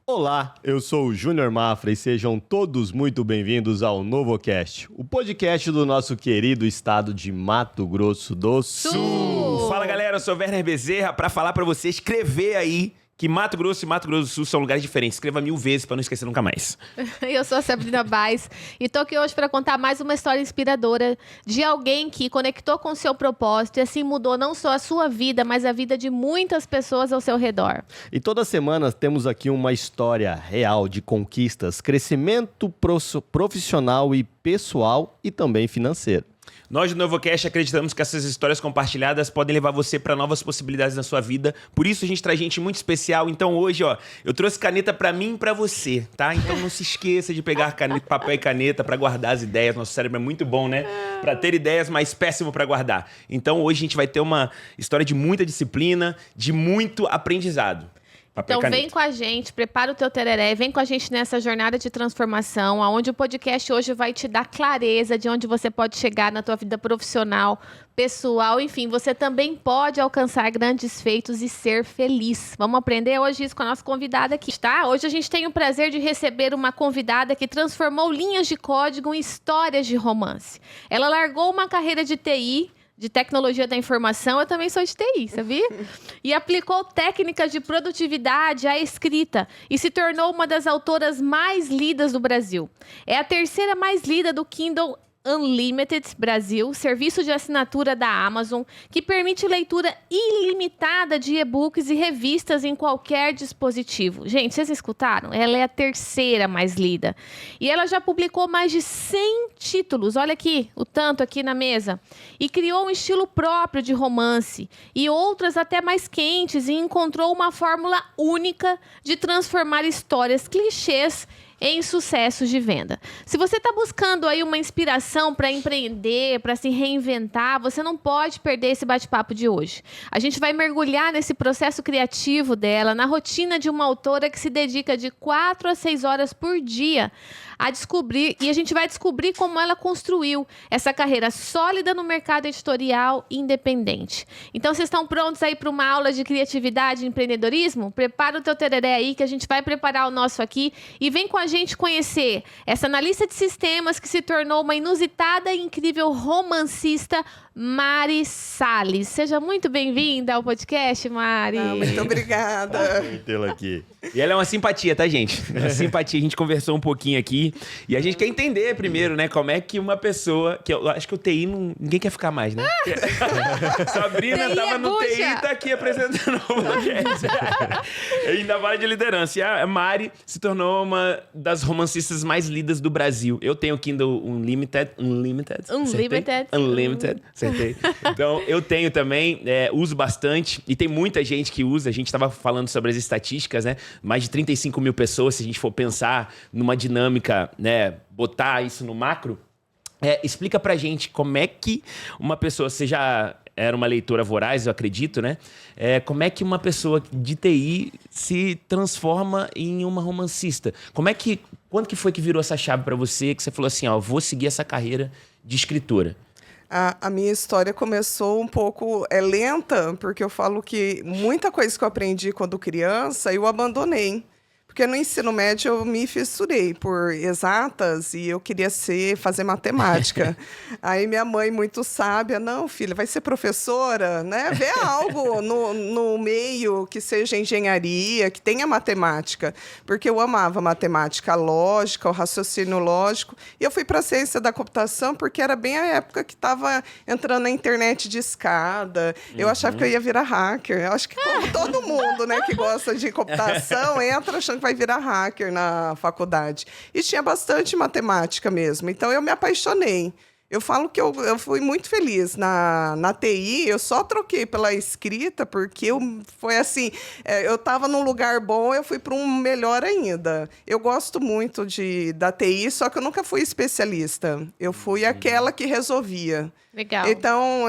Olá, eu sou o Júnior Mafra e sejam todos muito bem-vindos ao NovoCast, o podcast do nosso querido estado de Mato Grosso do Sul. Fala galera, eu sou o Werner Bezerra para falar para você escrever aí que Mato Grosso e Mato Grosso do Sul são lugares diferentes. Escreva 1000 vezes para não esquecer nunca mais. Eu sou a Sabrina Baez e tô aqui hoje para contar mais uma história inspiradora de alguém que conectou com o seu propósito e assim mudou não só a sua vida, mas a vida de muitas pessoas ao seu redor. E toda semana temos aqui uma história real de conquistas, crescimento profissional e pessoal e também financeiro. Nós do NovoCast acreditamos que essas histórias compartilhadas podem levar você para novas possibilidades na sua vida. Por isso a gente traz gente muito especial. Então hoje, eu trouxe caneta para mim e para você, tá? Então não se esqueça de pegar papel e caneta para guardar as ideias. Nosso cérebro é muito bom, né? Para ter ideias, mas péssimo para guardar. Então hoje a gente vai ter uma história de muita disciplina, de muito aprendizado. Então vem com a gente, prepara o teu tereré, vem com a gente nessa jornada de transformação, onde o podcast hoje vai te dar clareza de onde você pode chegar na tua vida profissional, pessoal, enfim, você também pode alcançar grandes feitos e ser feliz. Vamos aprender hoje isso com a nossa convidada aqui, tá? Hoje a gente tem o prazer de receber uma convidada que transformou linhas de código em histórias de romance. Ela largou uma carreira de TI, de tecnologia da informação, eu também sou de TI, sabia? E aplicou técnicas de produtividade à escrita e se tornou uma das autoras mais lidas do Brasil. É a terceira mais lida do Kindle Unlimited Brasil, serviço de assinatura da Amazon, que permite leitura ilimitada de e-books e revistas em qualquer dispositivo. Gente, vocês escutaram? Ela é a terceira mais lida. E ela já publicou mais de 100 títulos, olha aqui, o tanto aqui na mesa, e criou um estilo próprio de romance e outras até mais quentes e encontrou uma fórmula única de transformar histórias clichês em sucessos de venda. Se você está buscando aí uma inspiração para empreender, para se reinventar, você não pode perder esse bate-papo de hoje. A gente vai mergulhar nesse processo criativo dela, na rotina de uma autora que se dedica de 4 a 6 horas por dia a descobrir, e a gente vai descobrir como ela construiu essa carreira sólida no mercado editorial independente. Então, vocês estão prontos aí para uma aula de criatividade e empreendedorismo? Prepara o teu tereré aí que a gente vai preparar o nosso aqui e vem com a gente conhecer essa analista de sistemas que se tornou uma inusitada e incrível romancista, Mari Salles. Seja muito bem-vinda ao podcast, Mari. Muito obrigada. Tê-la aqui. E ela é uma simpatia, tá, gente? Uma simpatia. A gente conversou um pouquinho aqui e a gente quer entender primeiro, né, como é que uma pessoa... que eu acho que o TI ninguém quer ficar mais, né? Sabrina TI tava no TI bucha. e tá aqui apresentando o podcast. Ainda vale de liderança. E a Mari se tornou uma das romancistas mais lidas do Brasil. Eu tenho o Kindle Unlimited. Acertei. Então, eu tenho também, uso bastante, e tem muita gente que usa. A gente estava falando sobre as estatísticas, né? Mais de 35 mil pessoas, se a gente for pensar numa dinâmica, né? Botar isso no macro. Explica pra gente como é que uma pessoa, você já era uma leitora voraz, eu acredito, né? Como é que uma pessoa de TI se transforma em uma romancista? Quando que foi que virou essa chave pra você, que você falou assim, vou seguir essa carreira de escritora? A minha história começou um pouco lenta, porque eu falo que muita coisa que eu aprendi quando criança, eu abandonei. Porque no ensino médio eu me fissurei por exatas e eu queria fazer matemática. Aí minha mãe, muito sábia, não, filha, vai ser professora, né? Vê algo no meio que seja engenharia, que tenha matemática. Porque eu amava matemática lógica, o raciocínio lógico. E eu fui para a ciência da computação porque era bem a época que estava entrando na internet de escada. Eu achava que eu ia virar hacker. Eu acho que como todo mundo, né, que gosta de computação, entra achando que vai virar hacker na faculdade. E tinha bastante matemática mesmo. Então, eu me apaixonei. Eu falo que eu fui muito feliz na TI, eu só troquei pela escrita, porque foi assim, eu estava num lugar bom, eu fui para um melhor ainda. Eu gosto muito da TI, só que eu nunca fui especialista. Eu fui aquela que resolvia. Legal. Então,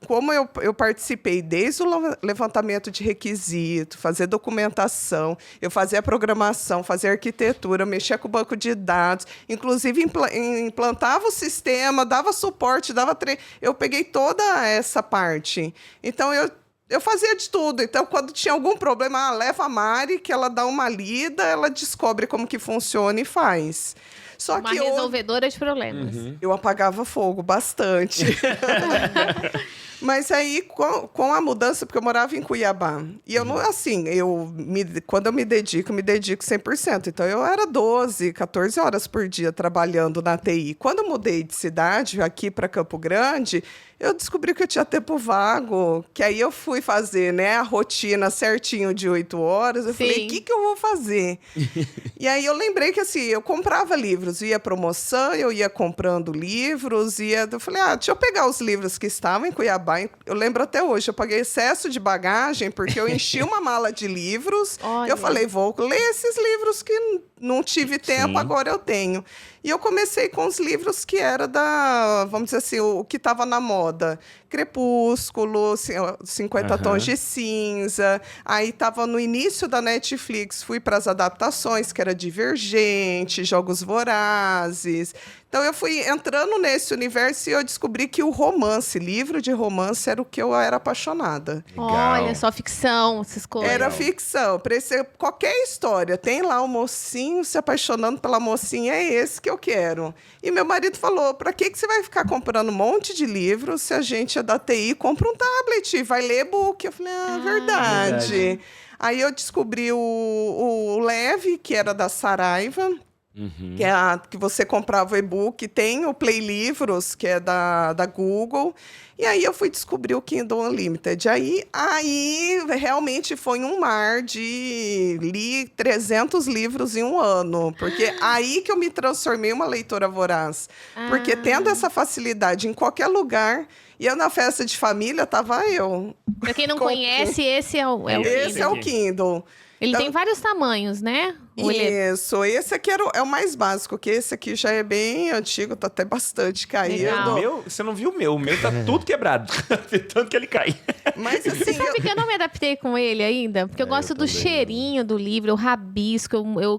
como eu participei desde o levantamento de requisito, fazer documentação, eu fazia programação, fazia arquitetura, mexia com o banco de dados, inclusive implantava o sistema, dava suporte, eu peguei toda essa parte. Então, eu eu fazia de tudo. Então, quando tinha algum problema, leva a Mari, que ela dá uma lida, ela descobre como que funciona e faz. Só Uma que resolvedora de problemas. eu apagava fogo bastante. Mas aí, com a mudança, porque eu morava em Cuiabá, e eu não, assim, quando eu me dedico 100%. Então, eu era 12, 14 horas por dia trabalhando na TI. Quando eu mudei de cidade, aqui para Campo Grande, eu descobri que eu tinha tempo vago, que aí eu fui fazer, né, a rotina certinho de 8 horas. Eu falei, o que eu vou fazer? E aí eu lembrei que, assim, eu comprava livros, ia promoção, eu ia comprando livros, eu falei, deixa eu pegar os livros que estavam em Cuiabá. Eu lembro até hoje, eu paguei excesso de bagagem, porque eu enchi uma mala de livros. Olha. Eu falei, vou ler esses livros que não tive tempo, agora eu tenho. E eu comecei com os livros que era vamos dizer assim, o que estava na moda. Crepúsculo, 50 Tons de Cinza. Aí estava no início da Netflix, fui para as adaptações, que era Divergente, Jogos Vorazes. Então, eu fui entrando nesse universo e eu descobri que o livro de romance, era o que eu era apaixonada. Olha, só ficção, essas coisas. Era ficção. Qualquer história, tem lá o mocinho se apaixonando pela mocinha, é esse que eu quero. E meu marido falou, pra que você vai ficar comprando um monte de livros se a gente é da TI, compra um tablet, vai ler e-book. Eu falei, verdade. Aí eu descobri o Leve, que era da Saraiva, que é que você comprava o e-book, tem o Play Livros, que é da Google, e aí eu fui descobrir o Kindle Unlimited. Aí realmente foi um mar li 300 livros em um ano, porque aí que eu me transformei em uma leitora voraz. Porque tendo essa facilidade em qualquer lugar, e eu na festa de família, tava eu. Pra quem não conhece, esse é o Kindle. Esse é o Kindle. Ele tem vários tamanhos, né? Isso, esse aqui é o mais básico, que esse aqui já é bem antigo, tá até bastante caído. Legal. Você não viu o meu tá tudo quebrado, tanto que ele cai. Mas assim, Você sabe que eu não me adaptei com ele ainda? Porque eu gosto do cheirinho do livro, eu rabisco,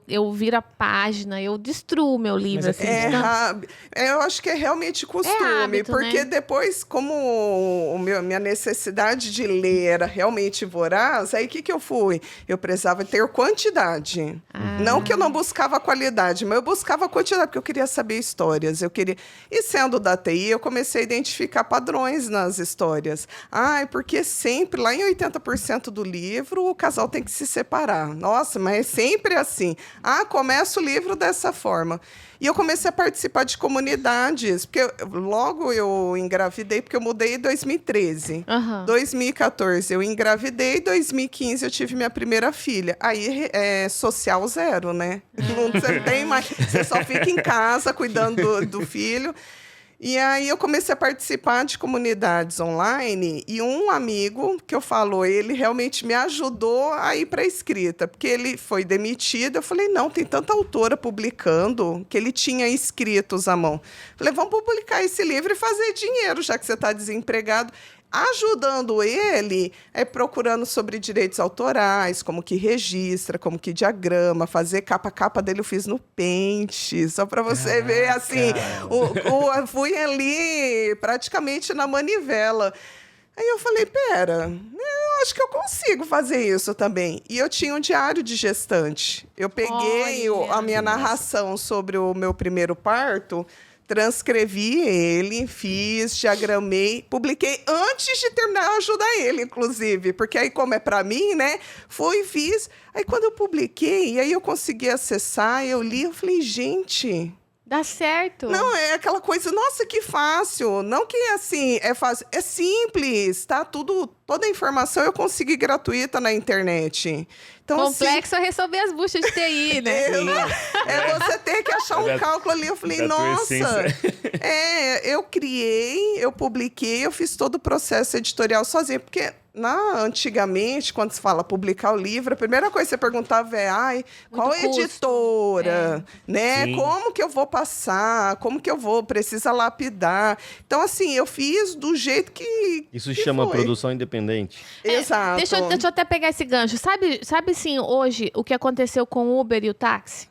eu viro a página, eu destruo meu livro. Assim, eu acho que é realmente costume, hábito, porque né? depois, como minha necessidade de ler era realmente voraz, aí o que eu fui? Eu precisava ter quantidade. Não que eu não buscava qualidade, mas eu buscava quantidade, porque eu queria saber histórias. E sendo da TI, eu comecei a identificar padrões nas histórias. Porque sempre, lá em 80% do livro, o casal tem que se separar. Nossa, mas é sempre assim. Começa o livro dessa forma. E eu comecei a participar de comunidades, porque logo eu engravidei, porque eu mudei em 2013. 2014 eu engravidei, 2015 eu tive minha primeira filha. Aí social zero, né? Você não tem mais, você só fica em casa cuidando do filho. E aí eu comecei a participar de comunidades online e um amigo, que eu falo, ele realmente me ajudou a ir para a escrita, porque ele foi demitido. Eu falei, não, tem tanta autora publicando que ele tinha escritos à mão. Falei, vamos publicar esse livro e fazer dinheiro, já que você está desempregado. Ajudando ele, procurando sobre direitos autorais, como que registra, como que diagrama, fazer capa dele eu fiz no Paint, só para você ver, assim, fui ali praticamente na manivela. Aí eu falei, eu acho que eu consigo fazer isso também. E eu tinha um diário de gestante. Eu peguei a minha narração sobre o meu primeiro parto, transcrevi ele, fiz, diagramei, publiquei antes de terminar, eu ajudar ele, inclusive, porque aí, como é para mim, né, fiz. Aí, quando eu publiquei, aí eu consegui acessar, eu li, eu falei, gente... Dá certo. Não, é aquela coisa, nossa, que fácil. Não que, assim, é fácil. É simples, tá? Toda a informação eu consegui gratuita na internet. Então, complexo é resolver as buchas de TI, né? Você ter que achar um cálculo ali. Eu falei, nossa. Eu criei, eu publiquei, eu fiz todo o processo editorial sozinha. Porque... antigamente, quando se fala publicar o livro, a primeira coisa que você perguntava é qual editora, né? Sim. Como que eu vou passar? Como que eu vou? Precisa lapidar. Então, assim, eu fiz do jeito que Isso se chama foi. produção independente. Exato. Deixa eu até pegar esse gancho. Sabe, sim, hoje, o que aconteceu com o Uber e o táxi?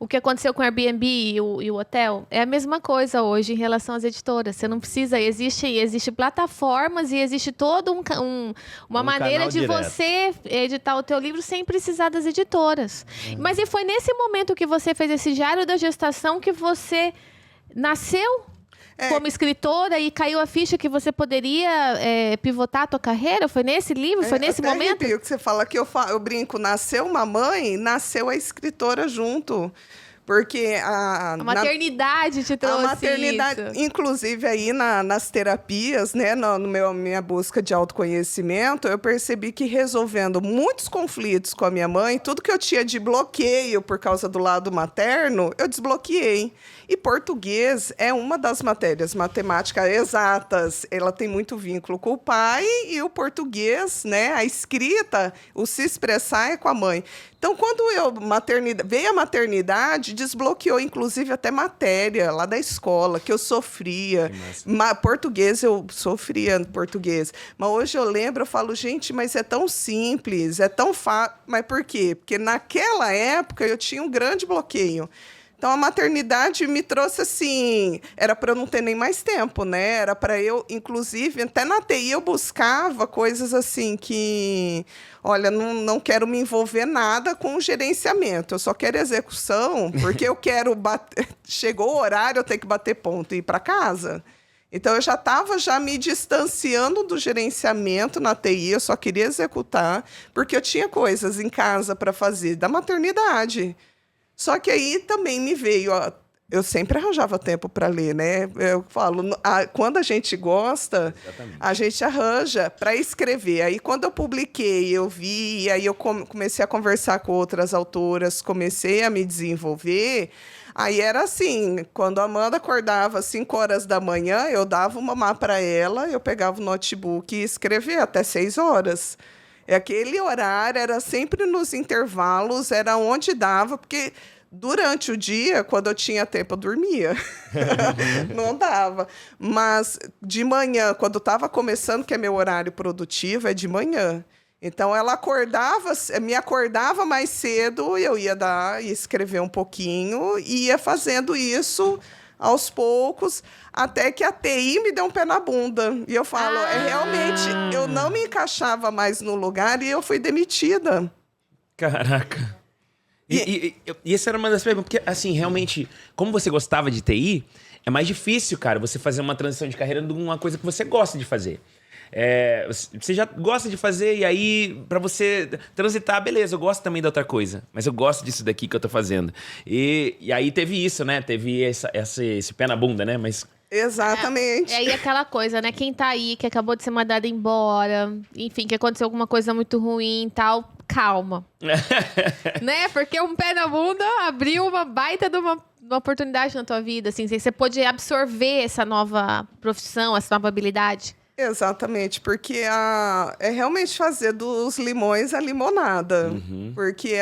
o que aconteceu com o Airbnb e o hotel, é a mesma coisa hoje em relação às editoras. Você não precisa, existe plataformas e existe toda uma maneira de direto. você editar o teu livro sem precisar das editoras. Mas e foi nesse momento que você fez esse diário da gestação que você nasceu como escritora e caiu a ficha que você poderia pivotar a tua carreira? Foi nesse livro? Foi nesse momento? Arrepio que você fala que eu brinco, nasceu uma mãe, nasceu a escritora junto. Porque A maternidade te trouxe a maternidade, isso. inclusive aí nas terapias, né, minha busca de autoconhecimento, eu percebi que resolvendo muitos conflitos com a minha mãe, tudo que eu tinha de bloqueio por causa do lado materno, eu desbloqueei. E português é uma das matérias, matemática exatas, ela tem muito vínculo com o pai, e o português, né, a escrita, o se expressar é com a mãe. Então, quando veio a maternidade, desbloqueou, inclusive, até matéria lá da escola, que eu sofria. Português, eu sofria no português. Mas hoje eu lembro, eu falo, gente, mas é tão simples, é tão fácil. Mas por quê? Porque naquela época eu tinha um grande bloqueio. Então, a maternidade me trouxe assim... Era para eu não ter nem mais tempo, né? Era para eu, inclusive, até na TI eu buscava coisas assim que... Olha, não quero me envolver nada com gerenciamento. Eu só quero execução, porque eu quero bater... Chegou o horário, eu tenho que bater ponto e ir para casa. Então, eu já estava me distanciando do gerenciamento na TI. Eu só queria executar, porque eu tinha coisas em casa para fazer da maternidade. Só que aí também me veio... Eu sempre arranjava tempo para ler, né? Eu falo, quando a gente gosta, exatamente, a gente arranja para escrever. Aí, quando eu publiquei, eu vi, e aí eu comecei a conversar com outras autoras, comecei a me desenvolver. Aí era assim, quando a Amanda acordava às 5 horas da manhã, eu dava uma mamá para ela, eu pegava o notebook e escrevia até 6 horas. Aquele horário era sempre nos intervalos, era onde dava, porque durante o dia, quando eu tinha tempo, eu dormia. Não dava. Mas de manhã, quando estava começando, que é meu horário produtivo, é de manhã. Então, ela me acordava mais cedo, eu ia escrever um pouquinho, e ia fazendo isso aos poucos, até que a TI me deu um pé na bunda. E eu falo, realmente, eu não me encaixava mais no lugar e eu fui demitida. Caraca. E essa era uma das perguntas, porque, assim, realmente, como você gostava de TI, é mais difícil, cara, você fazer uma transição de carreira de uma coisa que você gosta de fazer. Você já gosta de fazer, e aí, pra você transitar, beleza, eu gosto também da outra coisa, mas eu gosto disso daqui que eu tô fazendo. E aí teve isso, né? Teve esse pé na bunda, né? Mas... Exatamente. E aí aquela coisa, né? Quem tá aí, que acabou de ser mandado embora, enfim, que aconteceu alguma coisa muito ruim e tal, calma. Né? Porque um pé na bunda abriu uma baita de uma oportunidade na tua vida, assim, você pôde absorver essa nova profissão, essa nova habilidade. Exatamente, porque é realmente fazer dos limões a limonada. Uhum. Porque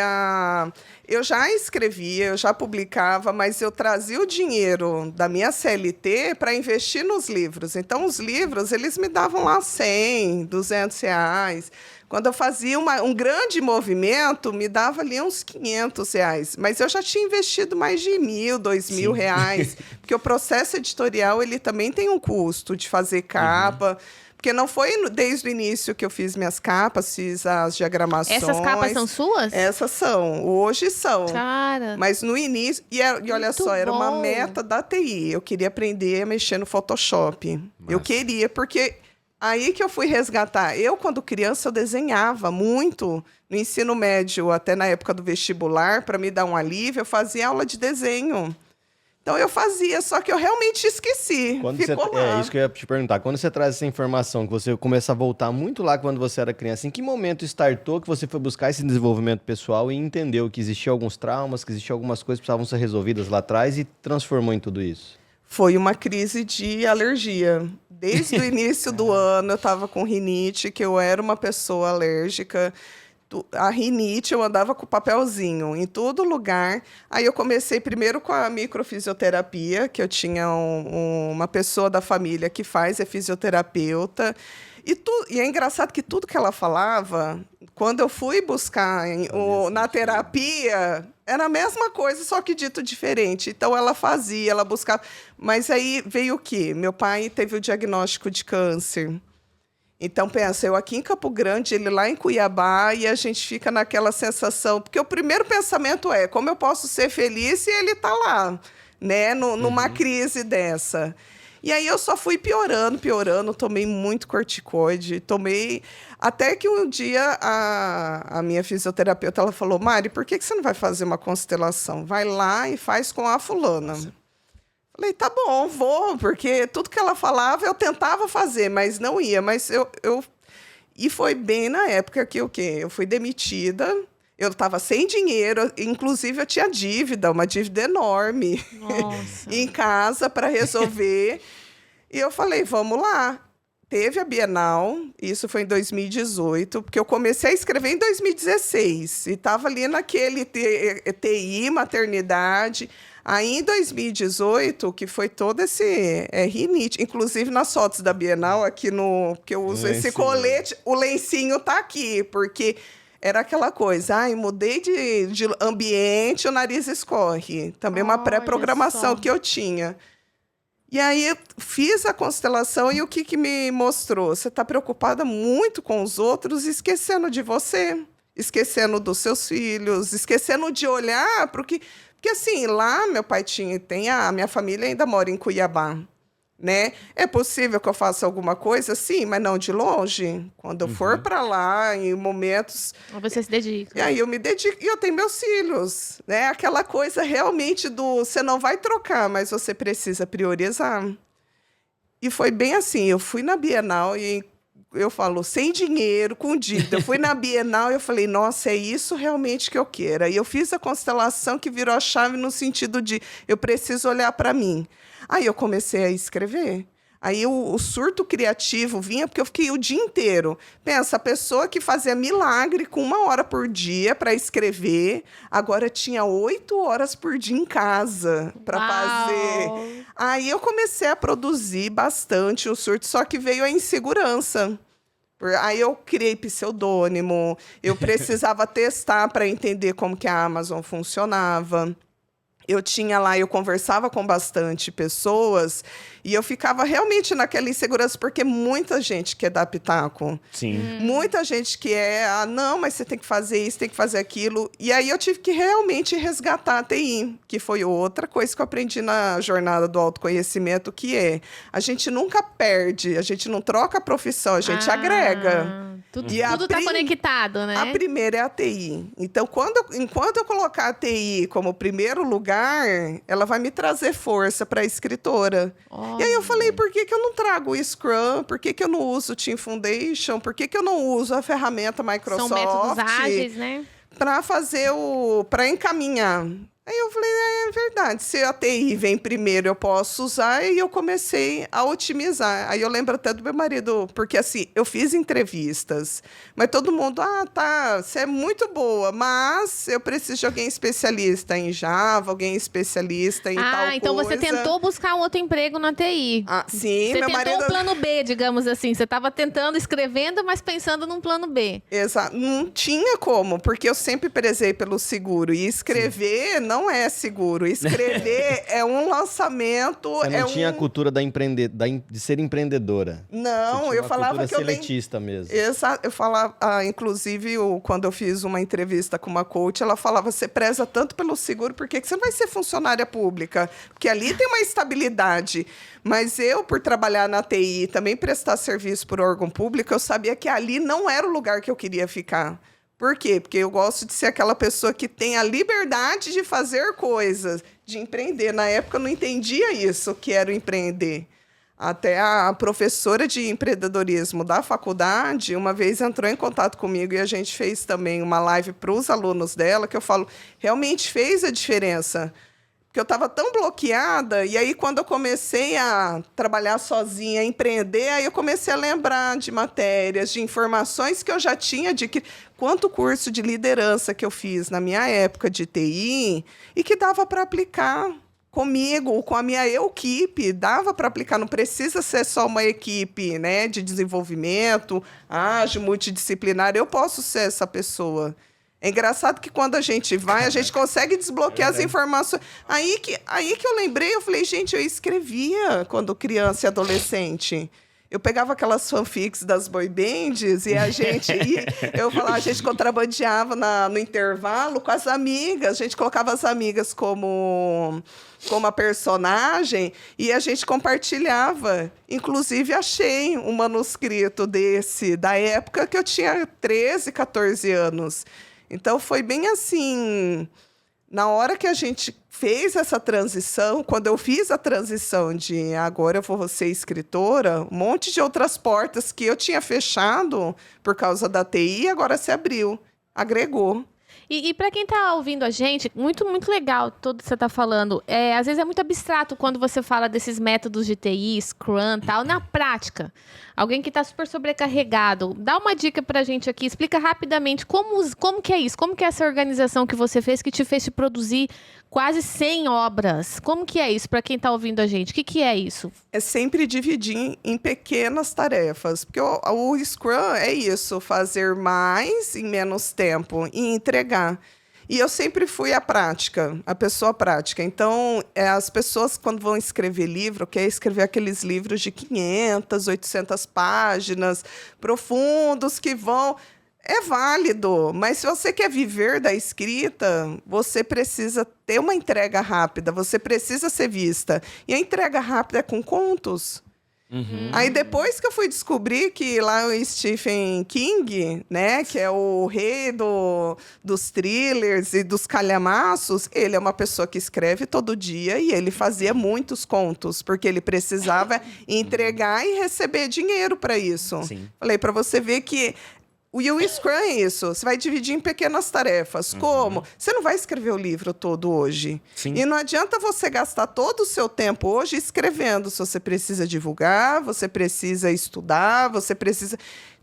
eu já escrevia, eu já publicava, mas eu trazia o dinheiro da minha CLT para investir nos livros. Então, os livros, eles me davam lá 100, 200 reais. Quando eu fazia um grande movimento, me dava ali uns 500 reais. Mas eu já tinha investido mais de 1.000, 2.000 reais. Porque o processo editorial, ele também tem um custo de fazer capa. Uhum. Porque não foi desde o início que eu fiz minhas capas, fiz as diagramações. Essas capas são suas? Essas são. Hoje são. Cara. Mas no início... E olha só, era uma meta da TI. Eu queria aprender a mexer no Photoshop. Nossa. Eu queria, porque... Aí que eu fui resgatar. Eu, quando criança, eu desenhava muito. No ensino médio, até na época do vestibular, para me dar um alívio, eu fazia aula de desenho. Então, eu fazia, só que eu realmente esqueci. Ficou lá. É isso que eu ia te perguntar. Quando você traz essa informação, que você começa a voltar muito lá quando você era criança, em que momento startou que você foi buscar esse desenvolvimento pessoal e entendeu que existiam alguns traumas, que existiam algumas coisas que precisavam ser resolvidas lá atrás e transformou em tudo isso? Foi uma crise de alergia. Desde o início do ano, eu estava com rinite, que eu era uma pessoa alérgica. A rinite, eu andava com papelzinho em todo lugar. Aí eu comecei primeiro com a microfisioterapia, que eu tinha uma pessoa da família que é fisioterapeuta. E é engraçado que tudo que ela falava, quando eu fui buscar na terapia, era a mesma coisa, só que dito diferente. Então, ela fazia, ela buscava. Mas aí veio o quê? Meu pai teve o diagnóstico de câncer. Então, pensa, eu aqui em Campo Grande, ele lá em Cuiabá, e a gente fica naquela sensação... Porque o primeiro pensamento é, como eu posso ser feliz se ele está lá, né? Numa crise dessa. E aí eu só fui piorando, tomei muito corticoide, até que um dia a minha fisioterapeuta ela falou, Mari, por que você não vai fazer uma constelação? Vai lá e faz com a fulana. Nossa. Falei, tá bom, vou, porque tudo que ela falava eu tentava fazer, mas não ia. Mas E foi bem na época que eu fui demitida. Eu estava sem dinheiro, inclusive eu tinha uma dívida enorme em casa para resolver. E eu falei, vamos lá. Teve a Bienal, isso foi em 2018, porque eu comecei a escrever em 2016. E estava ali naquele TI, maternidade. Aí, em 2018, que foi todo esse rinite, inclusive nas fotos da Bienal, aqui que eu uso esse colete, o lencinho está aqui, porque... Era aquela coisa, mudei de ambiente, o nariz escorre. Também uma pré-programação que eu tinha. E aí, eu fiz a constelação e o que me mostrou? Você está preocupada muito com os outros, esquecendo de você, esquecendo dos seus filhos, esquecendo de olhar para o que... Porque, assim, lá meu pai a minha família ainda mora em Cuiabá. Né? É possível que eu faça alguma coisa, sim, mas não de longe. Quando eu for para lá, em momentos... Você se dedica. E aí eu me dedico. E eu tenho meus filhos. Né? Aquela coisa realmente você não vai trocar, mas você precisa priorizar. E foi bem assim. Eu fui na Bienal e eu falo, sem dinheiro, com dívida. Eu fui na Bienal e eu falei, nossa, é isso realmente que eu quero. E eu fiz a constelação que virou a chave no sentido de eu preciso olhar para mim. Aí eu comecei a escrever. Aí o surto criativo vinha, porque eu fiquei o dia inteiro. Pensa, a pessoa que fazia milagre com 1 hora por dia para escrever, agora tinha 8 horas por dia em casa para fazer. Aí eu comecei a produzir bastante o surto, só que veio a insegurança. Aí eu criei pseudônimo, eu precisava testar para entender como que a Amazon funcionava. Eu tinha lá, eu conversava com bastante pessoas e eu ficava realmente naquela insegurança, porque muita gente quer dar pitaco. Sim. Muita gente que não, mas você tem que fazer isso, tem que fazer aquilo. E aí eu tive que realmente resgatar a TI, que foi outra coisa que eu aprendi na jornada do autoconhecimento, que a gente nunca perde, a gente não troca a profissão, a gente agrega. Tudo está conectado, né? A primeira é a TI. Então, enquanto eu colocar a TI como primeiro lugar, ela vai me trazer força para a escritora. E aí eu falei, por que eu não trago o Scrum? Por que eu não uso o Team Foundation? Por que eu não uso a ferramenta Microsoft? São métodos ágeis, né? Para encaminhar. Aí eu falei, é verdade, se a TI vem primeiro, eu posso usar, e eu comecei a otimizar. Aí eu lembro até do meu marido, porque assim, eu fiz entrevistas, mas todo mundo, tá, você é muito boa, mas eu preciso de alguém especialista em Java, alguém especialista em tal coisa. Então você tentou buscar um outro emprego na TI. Sim, você meu marido... tentou um plano B, digamos assim, você estava tentando, escrevendo, mas pensando num plano B. Exato, não tinha como, porque eu sempre prezei pelo seguro, e escrever não é seguro. Escrever é um lançamento. Você não tinha a cultura de ser empreendedora. Não, eu falava que seletista mesmo. Exato. Eu falava, inclusive, quando eu fiz uma entrevista com uma coach, ela falava: você preza tanto pelo seguro, por que você não vai ser funcionária pública? Porque ali tem uma estabilidade. Mas eu, por trabalhar na TI e também prestar serviço por órgão público, eu sabia que ali não era o lugar que eu queria ficar. Por quê? Porque eu gosto de ser aquela pessoa que tem a liberdade de fazer coisas, de empreender. Na época, eu não entendia isso, que era o empreender. Até a professora de empreendedorismo da faculdade, uma vez entrou em contato comigo e a gente fez também uma live para os alunos dela, que eu falo, realmente fez a diferença. Porque eu estava tão bloqueada, e aí quando eu comecei a trabalhar sozinha, a empreender, aí eu comecei a lembrar de matérias, de informações que eu já tinha, quanto curso de liderança que eu fiz na minha época de TI, e que dava para aplicar comigo, com a minha equipe, dava para aplicar, não precisa ser só uma equipe, né, de desenvolvimento, ágil, multidisciplinar, eu posso ser essa pessoa. É engraçado que quando a gente vai, a gente consegue desbloquear as informações. Aí que eu lembrei, eu falei, gente, eu escrevia quando criança e adolescente. Eu pegava aquelas fanfics das boy bands e a gente a gente contrabandeava no intervalo com as amigas. A gente colocava as amigas como a personagem e a gente compartilhava. Inclusive, achei um manuscrito da época que eu tinha 13, 14 anos. Então, foi bem assim... Na hora que a gente fez essa transição, quando eu fiz a transição de agora eu vou ser escritora, um monte de outras portas que eu tinha fechado por causa da TI, agora se abriu, agregou. E para quem está ouvindo a gente, muito, muito legal tudo que você está falando. Às vezes é muito abstrato quando você fala desses métodos de TI, Scrum e tal. Na prática, alguém que está super sobrecarregado, dá uma dica para a gente aqui, explica rapidamente como que é isso, como que é essa organização que você fez, que te fez te produzir quase 100 obras. Como que é isso para quem está ouvindo a gente? O que é isso? É sempre dividir em pequenas tarefas, porque o Scrum é isso, fazer mais em menos tempo e entregar. E eu sempre fui a pessoa prática. Então, as pessoas, quando vão escrever livro, querem escrever aqueles livros de 500, 800 páginas, profundos, que vão... É válido, mas se você quer viver da escrita, você precisa ter uma entrega rápida, você precisa ser vista. E a entrega rápida é com contos. Uhum. Aí depois que eu fui descobrir que lá o Stephen King, né, que é o rei dos thrillers e dos calhamaços, ele é uma pessoa que escreve todo dia e ele fazia muitos contos, porque ele precisava entregar e receber dinheiro para isso. Sim. Falei, para você ver que o Scrum é isso, você vai dividir em pequenas tarefas. Uhum. Como? Você não vai escrever o livro todo hoje. Sim. E não adianta você gastar todo o seu tempo hoje escrevendo. Se você precisa divulgar, você precisa estudar, você precisa...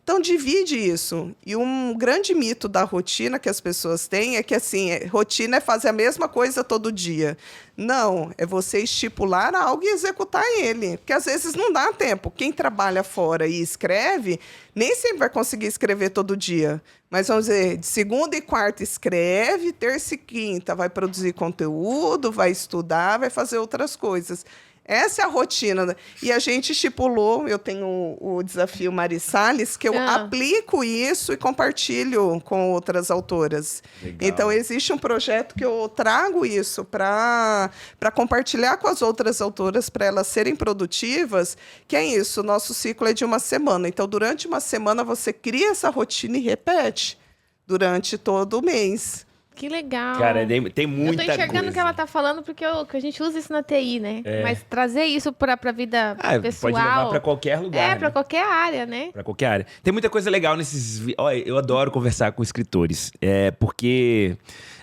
Então, divide isso. E um grande mito da rotina que as pessoas têm é que, assim, rotina é fazer a mesma coisa todo dia. Não, é você estipular algo e executar ele. Porque, às vezes, não dá tempo. Quem trabalha fora e escreve, nem sempre vai conseguir escrever todo dia. Mas, vamos dizer, de segunda e quarta escreve, terça e quinta vai produzir conteúdo, vai estudar, vai fazer outras coisas. Essa é a rotina. E a gente estipulou, eu tenho o desafio Mari Salles, que eu aplico isso e compartilho com outras autoras. Legal. Então, existe um projeto que eu trago isso para compartilhar com as outras autoras, para elas serem produtivas, que é isso, o nosso ciclo é de uma semana. Então, durante uma semana, você cria essa rotina e repete durante todo o mês. Que legal. Cara, tem muita coisa. Eu tô enxergando o que ela tá falando, porque a gente usa isso na TI, né? Mas trazer isso pra vida pessoal... Pode levar pra qualquer lugar, né? Pra qualquer área, né? Pra qualquer área. Tem muita coisa legal nesses... Olha, eu adoro conversar com escritores. Porque...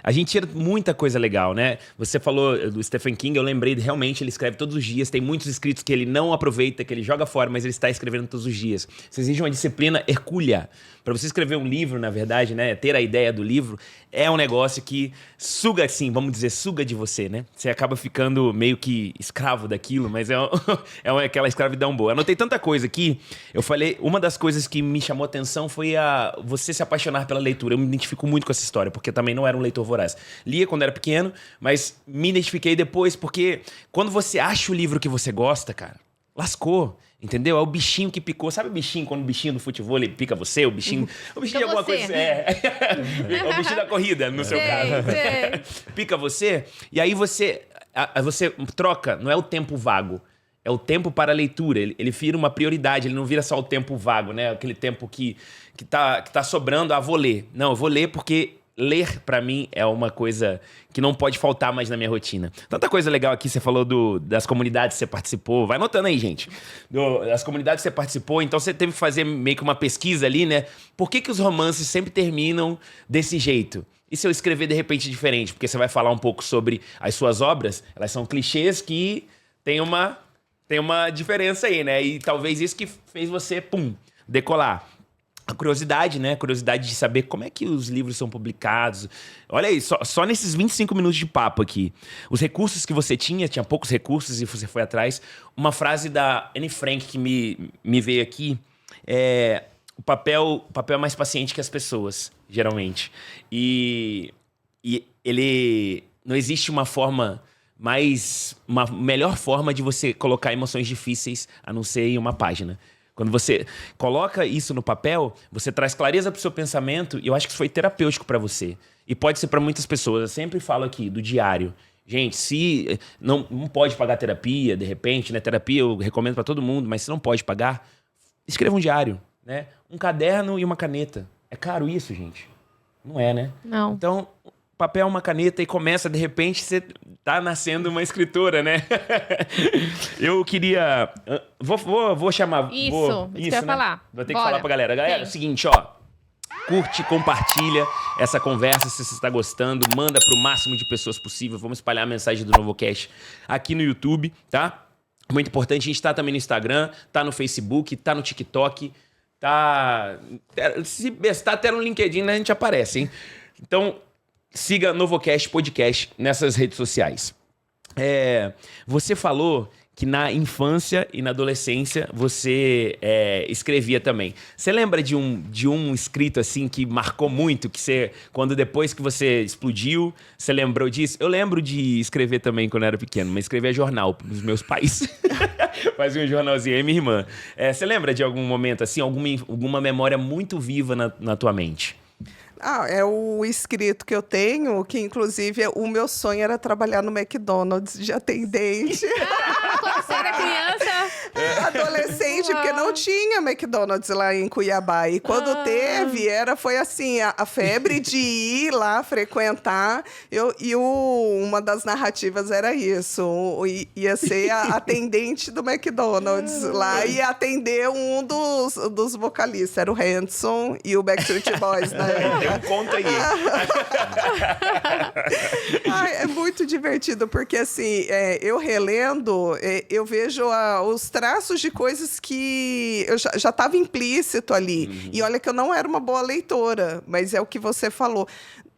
A gente tira muita coisa legal, né? Você falou do Stephen King, eu lembrei, realmente ele escreve todos os dias. Tem muitos escritos que ele não aproveita, que ele joga fora, mas ele está escrevendo todos os dias. Isso exige uma disciplina hercúlea. Para você escrever um livro, na verdade, né? Ter a ideia do livro é um negócio que suga, assim, vamos dizer, suga de você, né? Você acaba ficando meio que escravo daquilo, mas é aquela escravidão boa. Eu anotei tanta coisa aqui. Eu falei, uma das coisas que me chamou a atenção foi você se apaixonar pela leitura. Eu me identifico muito com essa história, porque eu também não era um leitor voraz. Lia quando era pequeno, mas me identifiquei depois, porque quando você acha o livro que você gosta, cara, lascou. Entendeu? É o bichinho que picou. Sabe o bichinho, quando o bichinho do futebol ele pica você? O bichinho de alguma coisa. É o bichinho da corrida, no seu caso. Pica você, e aí você troca, não é o tempo vago. É o tempo para a leitura. Ele vira uma prioridade, ele não vira só o tempo vago, né? Aquele tempo que tá sobrando, vou ler. Não, eu vou ler porque ler, pra mim, é uma coisa que não pode faltar mais na minha rotina. Tanta coisa legal aqui, você falou das comunidades que você participou. Vai anotando aí, gente. Das comunidades que você participou, então você teve que fazer meio que uma pesquisa ali, né? Por que os romances sempre terminam desse jeito? E se eu escrever, de repente, diferente? Porque você vai falar um pouco sobre as suas obras. Elas são clichês que tem uma diferença aí, né? E talvez isso que fez você, decolar. a curiosidade, né? A curiosidade de saber como é que os livros são publicados. Olha aí, só nesses 25 minutos de papo aqui. Os recursos que você tinha poucos recursos e você foi atrás. Uma frase da Anne Frank que me veio aqui é: o papel é mais paciente que as pessoas, geralmente. E ele... Não existe uma melhor forma de você colocar emoções difíceis a não ser em uma página. Quando você coloca isso no papel, você traz clareza para o seu pensamento e eu acho que isso foi terapêutico para você. E pode ser para muitas pessoas. Eu sempre falo aqui do diário. Gente, se não pode pagar terapia, de repente, né? Terapia eu recomendo para todo mundo, mas se não pode pagar, escreva um diário, né? Um caderno e uma caneta. É caro isso, gente? Não é, né? Não. Então, papel, uma caneta e começa, de repente, você tá nascendo uma escritora, né? Eu queria... Vou chamar... Isso que eu ia falar. Vou ter que Bora. falar pra galera. Galera, é o seguinte, ó. Curte, compartilha essa conversa se você está gostando. Manda pro máximo de pessoas possível. Vamos espalhar a mensagem do Novocast aqui no YouTube, tá? Muito importante. A gente tá também no Instagram, tá no Facebook, tá no TikTok, tá... Se bestar até no LinkedIn, né, a gente aparece, hein? Então... Siga Novocast Podcast nessas redes sociais. Você falou que na infância e na adolescência você escrevia também. Você lembra de um escrito assim que marcou muito, que quando depois que você explodiu, você lembrou disso? Eu lembro de escrever também quando eu era pequeno, mas escrevia jornal pros meus pais. Fazia um jornalzinho aí, minha irmã. Você lembra de algum momento assim, alguma memória muito viva na tua mente? É o escrito que eu tenho, que inclusive o meu sonho era trabalhar no McDonald's de atendente. Quando você era criança? Adolescente, porque não tinha McDonald's lá em Cuiabá. E quando teve, foi assim, a febre de ir lá frequentar. Uma das narrativas era isso. Ia ser a atendente do McDonald's lá e atender um dos vocalistas. Era o Hanson e o Backstreet Boys, né? Conta aí. É muito divertido, porque assim, eu relendo, eu vejo os traços de coisas que eu já estava implícito ali. Uhum. E olha que eu não era uma boa leitora, mas é o que você falou.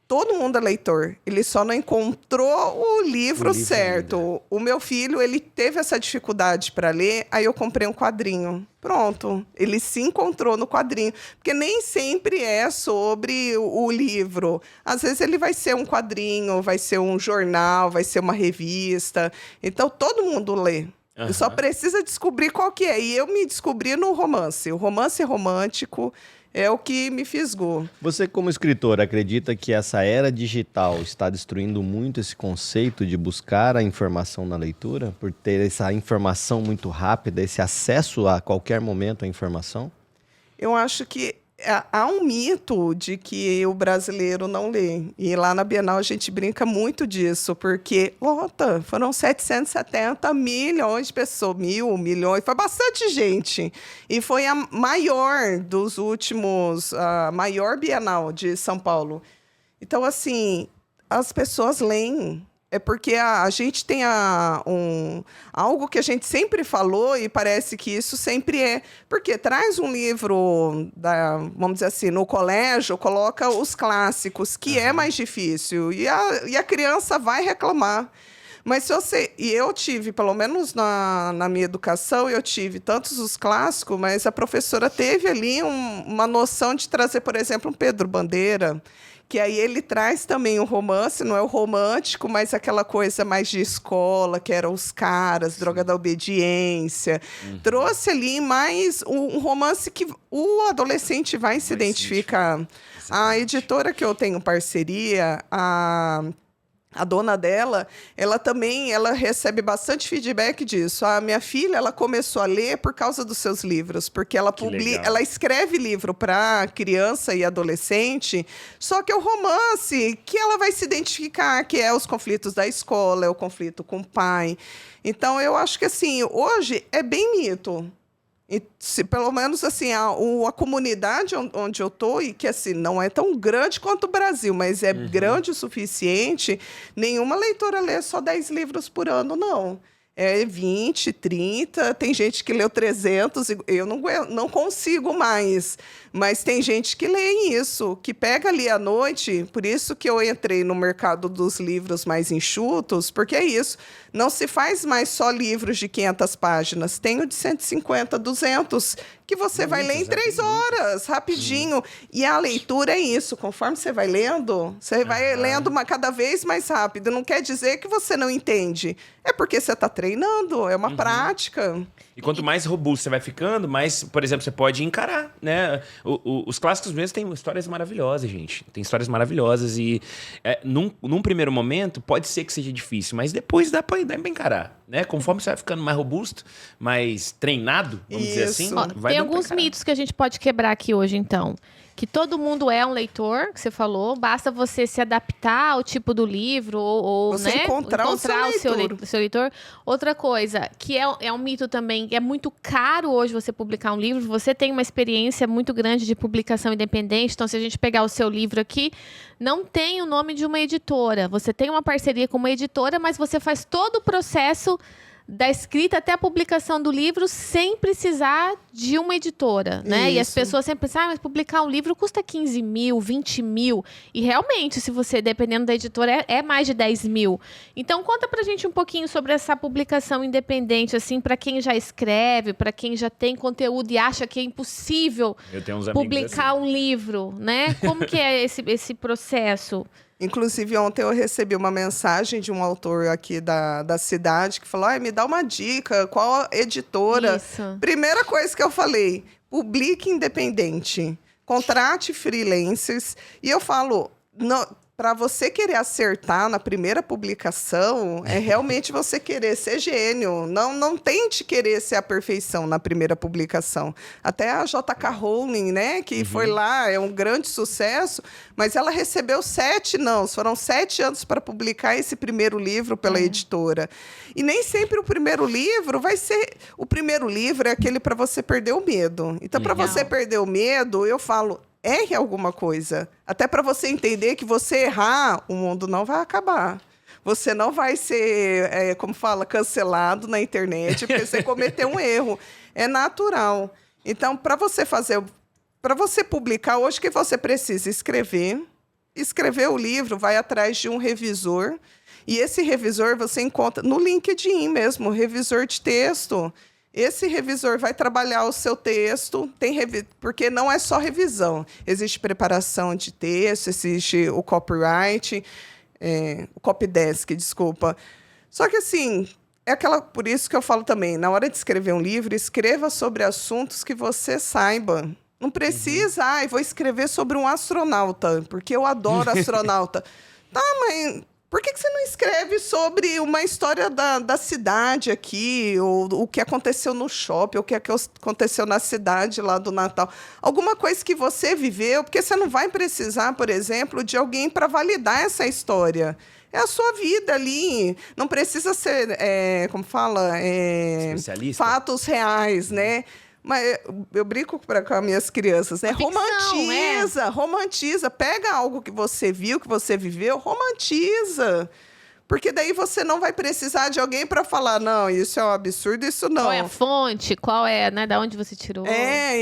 Todo mundo é leitor, ele só não encontrou o livro certo. Ainda. O meu filho, ele teve essa dificuldade para ler, aí eu comprei um quadrinho. Pronto, ele se encontrou no quadrinho. Porque nem sempre é sobre o livro. Às vezes ele vai ser um quadrinho, vai ser um jornal, vai ser uma revista. Então, todo mundo lê. Uhum. Só precisa descobrir qual que é. E eu me descobri no romance. O romance romântico é o que me fisgou. Você, como escritora, acredita que essa era digital está destruindo muito esse conceito de buscar a informação na leitura? Por ter essa informação muito rápida, esse acesso a qualquer momento à informação? Eu acho que há um mito de que o brasileiro não lê. E lá na Bienal a gente brinca muito disso, porque, foram 770 milhões de pessoas, milhões, foi bastante gente. E foi a maior dos últimos, a maior Bienal de São Paulo. Então, assim, as pessoas leem. É porque a gente tem algo que a gente sempre falou e parece que isso sempre é. Porque traz um livro, vamos dizer assim, no colégio, coloca os clássicos, que é mais difícil. E a criança vai reclamar. Mas eu tive, pelo menos na minha educação, eu tive tantos os clássicos, mas a professora teve ali uma noção de trazer, por exemplo, um Pedro Bandeira, que aí ele traz também o romance, não é o romântico, mas aquela coisa mais de escola, que eram os caras, Droga da Obediência. Uhum. Trouxe ali mais um romance que o adolescente vai se identificar. Exatamente. A editora que eu tenho parceria, a dona dela, ela recebe bastante feedback disso. A minha filha, ela começou a ler por causa dos seus livros, porque ela escreve livro para criança e adolescente, só que é o romance que ela vai se identificar, que é os conflitos da escola, é o conflito com o pai. Então, eu acho que, assim, hoje é bem mito. E, pelo menos assim, a comunidade onde eu estou, e que assim, não é tão grande quanto o Brasil, mas é grande o suficiente, nenhuma leitora lê só 10 livros por ano, não. É 20, 30, tem gente que leu 300, eu não consigo mais. Mas tem gente que lê isso, que pega ali à noite, por isso que eu entrei no mercado dos livros mais enxutos, porque é isso, não se faz mais só livros de 500 páginas, tem o de 150, 200, que você vai ler em 3 horas, rapidinho. E a leitura é isso, conforme você vai lendo, você vai lendo cada vez mais rápido. Não quer dizer que você não entende, é porque você está treinando, é uma prática. E quanto mais robusto você vai ficando, mais, por exemplo, você pode encarar, né? Os clássicos mesmo têm histórias maravilhosas, gente. Tem histórias maravilhosas e num primeiro momento pode ser que seja difícil, mas depois dá pra encarar, né? Conforme você vai ficando mais robusto, mais treinado, vamos dizer assim, Ó, tem alguns mitos que a gente pode quebrar aqui hoje, então. Que todo mundo é um leitor, que você falou, basta você se adaptar ao tipo do livro ou você né, encontrar o seu leitor. Outra coisa, que é um mito também, é muito caro hoje você publicar um livro, você tem uma experiência muito grande de publicação independente, então se a gente pegar o seu livro aqui, não tem o nome de uma editora, você tem uma parceria com uma editora, mas você faz todo o processo da escrita até a publicação do livro sem precisar de uma editora, né? E as pessoas sempre pensam, mas publicar um livro custa 15 mil, 20 mil. E realmente, se você, dependendo da editora, é mais de 10 mil. Então, conta pra gente um pouquinho sobre essa publicação independente, assim, para quem já escreve, para quem já tem conteúdo e acha que é impossível publicar um livro, né? Como que é esse processo? Inclusive, ontem eu recebi uma mensagem de um autor aqui da cidade que falou, me dá uma dica, qual editora? Isso. Primeira coisa que eu falei, publique independente, contrate freelancers. E eu falo, para você querer acertar na primeira publicação, é realmente você querer ser gênio. Não tente querer ser a perfeição na primeira publicação. Até a J.K. Rowling, né, que foi lá, é um grande sucesso, mas ela recebeu 7 nãos. Foram 7 anos para publicar esse primeiro livro pela editora. E nem sempre o primeiro livro vai ser... O primeiro livro é aquele para você perder o medo. Então, para você perder o medo, eu falo... Erre alguma coisa. Até para você entender que você errar, o mundo não vai acabar. Você não vai ser, como fala, cancelado na internet porque você cometeu um erro. É natural. Então, para você publicar, hoje que você precisa escrever o livro, vai atrás de um revisor. E esse revisor você encontra no LinkedIn mesmo, revisor de texto. Esse revisor vai trabalhar o seu texto, porque não é só revisão. Existe preparação de texto, existe o copyright, o copydesk, desculpa. Só que, assim, por isso que eu falo também, na hora de escrever um livro, escreva sobre assuntos que você saiba. Não precisa, vou escrever sobre um astronauta, porque eu adoro astronauta. Tá, mas... Por que você não escreve sobre uma história da cidade aqui, ou o que aconteceu no shopping, ou o que aconteceu na cidade lá do Natal? Alguma coisa que você viveu, porque você não vai precisar, por exemplo, de alguém para validar essa história. É a sua vida ali. Não precisa ser, como fala, especialista. Fatos reais, né? Mas eu brinco com as minhas crianças, né? Romantiza. Pega algo que você viu, que você viveu, romantiza. Porque daí você não vai precisar de alguém para falar, não, isso é um absurdo, isso não. Qual é a fonte? Qual é, né? Da onde você tirou?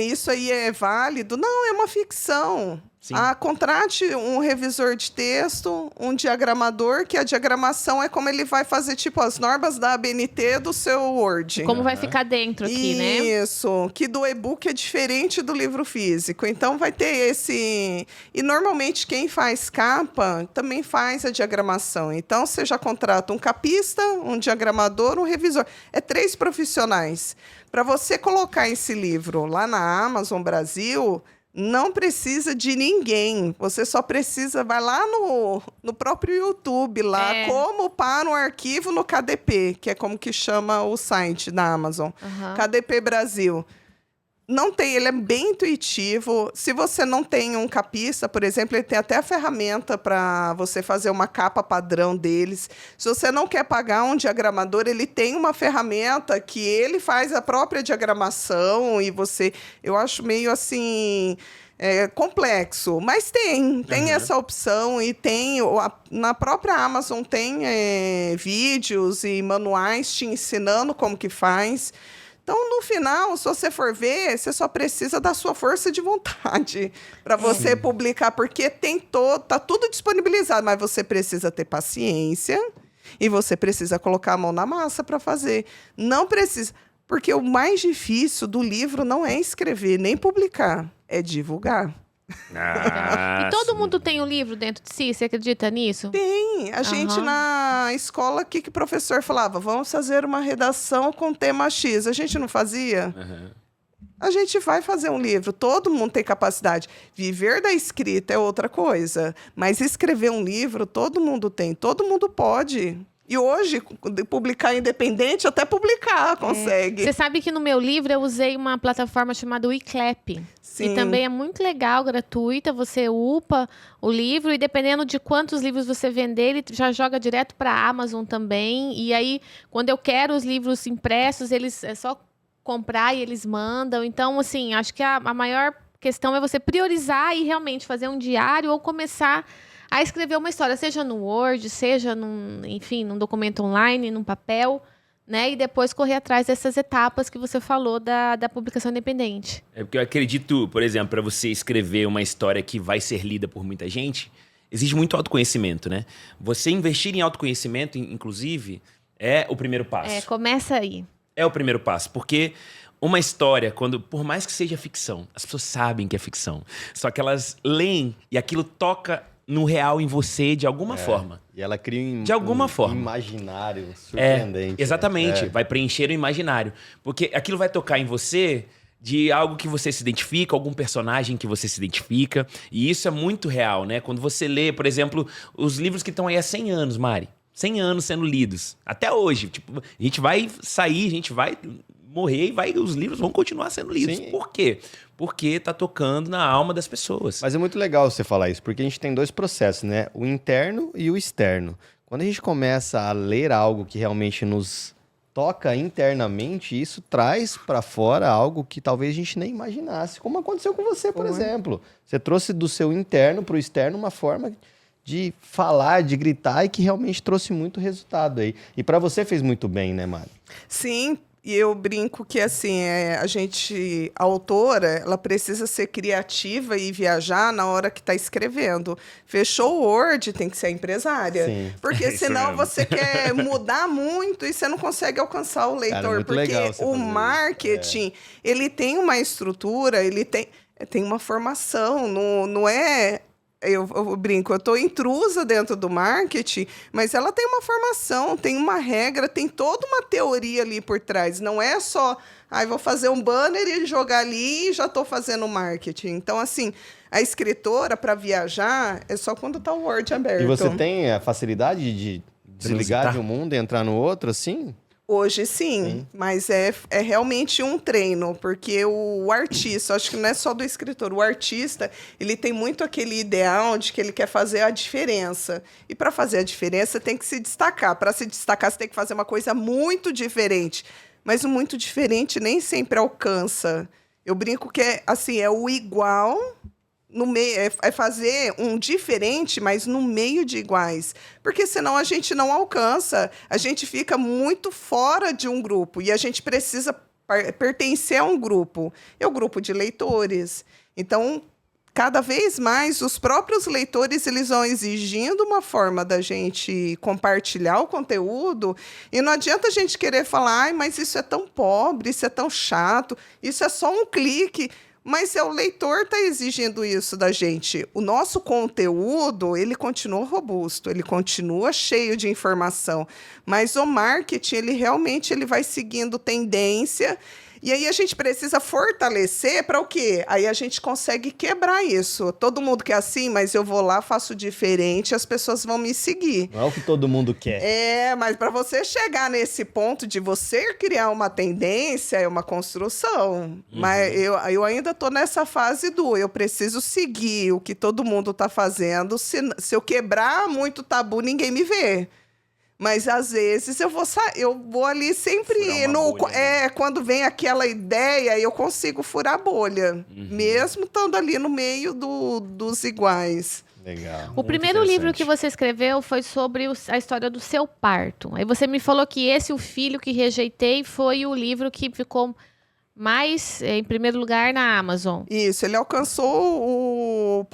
Isso aí é válido. Não, é uma ficção. Sim. Contrate um revisor de texto, um diagramador, que a diagramação é como ele vai fazer, tipo, as normas da ABNT do seu Word. Como vai ficar dentro aqui, né? Isso, que do e-book é diferente do livro físico. Então, vai ter esse... E, normalmente, quem faz capa também faz a diagramação. Então, você já contrata um capista, um diagramador, um revisor. É 3 profissionais. Para você colocar esse livro lá na Amazon Brasil... Não precisa de ninguém. Você só precisa... Vai lá no próprio YouTube, lá, como para um arquivo no KDP, que é como que chama o site da Amazon. KDP Brasil. Não tem, ele é bem intuitivo. Se você não tem um capista, por exemplo, ele tem até a ferramenta para você fazer uma capa padrão deles. Se você não quer pagar um diagramador, ele tem uma ferramenta que ele faz a própria diagramação e você... Eu acho meio assim... complexo, mas tem essa opção e na própria Amazon tem vídeos e manuais te ensinando como que faz. Então, no final, se você for ver, você só precisa da sua força de vontade para você publicar, porque tá tudo disponibilizado, mas você precisa ter paciência e você precisa colocar a mão na massa para fazer. Não precisa, porque o mais difícil do livro não é escrever nem publicar, é divulgar. E todo mundo tem um livro dentro de si? Você acredita nisso? Tem. A gente na escola, o que o professor falava? Vamos fazer uma redação com tema X. A gente não fazia? A gente vai fazer um livro. Todo mundo tem capacidade. Viver da escrita é outra coisa. Mas escrever um livro, todo mundo tem. Todo mundo pode. E hoje, publicar independente, até publicar consegue. Você sabe que no meu livro eu usei uma plataforma chamada Wiclap. Sim. E também é muito legal, gratuita. Você upa o livro e dependendo de quantos livros você vender, ele já joga direto para a Amazon também. E aí, quando eu quero os livros impressos, eles é só comprar e eles mandam. Então, assim, acho que a maior questão é você priorizar e realmente fazer um diário ou começar a escrever uma história, seja no Word, seja num documento online, num papel, né? E depois correr atrás dessas etapas que você falou da publicação independente. É porque eu acredito, por exemplo, para você escrever uma história que vai ser lida por muita gente, exige muito autoconhecimento, né? Você investir em autoconhecimento, inclusive, é o primeiro passo. Começa aí. É o primeiro passo, porque uma história, por mais que seja ficção, as pessoas sabem que é ficção, só que elas leem e aquilo toca no real em você de alguma forma. E ela cria de alguma forma. Imaginário surpreendente. Exatamente, vai preencher o imaginário. Porque aquilo vai tocar em você de algo que você se identifica, algum personagem que você se identifica. E isso é muito real, né? Quando você lê, por exemplo, os livros que estão aí há 100 anos, Mari. 100 anos sendo lidos. Até hoje. Tipo, a gente vai sair, a gente vai morrer e os livros vão continuar sendo lidos. Sim. Por quê? Porque tá tocando na alma das pessoas. Mas é muito legal você falar isso, porque a gente tem dois processos, né? O interno e o externo. Quando a gente começa a ler algo que realmente nos toca internamente, isso traz para fora algo que talvez a gente nem imaginasse, como aconteceu com você, por exemplo. Você trouxe do seu interno para o externo uma forma de falar, de gritar e que realmente trouxe muito resultado aí. E para você fez muito bem, né, Mari? Sim. E eu brinco que, assim, a autora, ela precisa ser criativa e viajar na hora que está escrevendo. Fechou o Word, tem que ser empresária. Sim. Porque senão você quer mudar muito e você não consegue alcançar o leitor. Cara, muito porque legal você o fazer marketing, ele tem uma estrutura, ele tem uma formação, não é... Eu brinco, eu estou intrusa dentro do marketing, mas ela tem uma formação, tem uma regra, tem toda uma teoria ali por trás. Não é só, vou fazer um banner e jogar ali e já estou fazendo marketing. Então, assim, a escritora, para viajar, é só quando está o Word aberto. E você tem a facilidade de desligar de um mundo e entrar no outro, assim? Hoje sim, mas é realmente um treino, porque o artista, acho que não é só do escritor, o artista, ele tem muito aquele ideal de que ele quer fazer a diferença. E para fazer a diferença tem que se destacar. Para se destacar, você tem que fazer uma coisa muito diferente. Mas o muito diferente nem sempre alcança. Eu brinco que é o igual... no meio, é fazer um diferente, mas no meio de iguais. Porque senão a gente não alcança, a gente fica muito fora de um grupo e a gente precisa pertencer a um grupo. É o grupo de leitores. Então, cada vez mais, os próprios leitores eles vão exigindo uma forma da gente compartilhar o conteúdo e não adianta a gente querer falar, mas isso é tão pobre, isso é tão chato, isso é só um clique. Mas o leitor está exigindo isso da gente. O nosso conteúdo, ele continua robusto, ele continua cheio de informação. Mas o marketing, ele realmente vai seguindo tendência E aí a gente precisa fortalecer para o quê? Aí a gente consegue quebrar isso. Todo mundo quer assim, mas eu vou lá, faço diferente, as pessoas vão me seguir. Não é o que todo mundo quer. Mas para você chegar nesse ponto de você criar uma tendência, é uma construção. Mas eu ainda tô nessa fase do eu preciso seguir o que todo mundo tá fazendo. Se eu quebrar muito tabu, ninguém me vê. Mas às vezes eu vou ali sempre quando vem aquela ideia, eu consigo furar a bolha, mesmo estando ali no meio dos iguais. Legal. O primeiro livro que você escreveu foi sobre a história do seu parto. Aí você me falou que O Filho que Rejeitei, foi o livro que ficou mais em primeiro lugar na Amazon. Isso, ele alcançou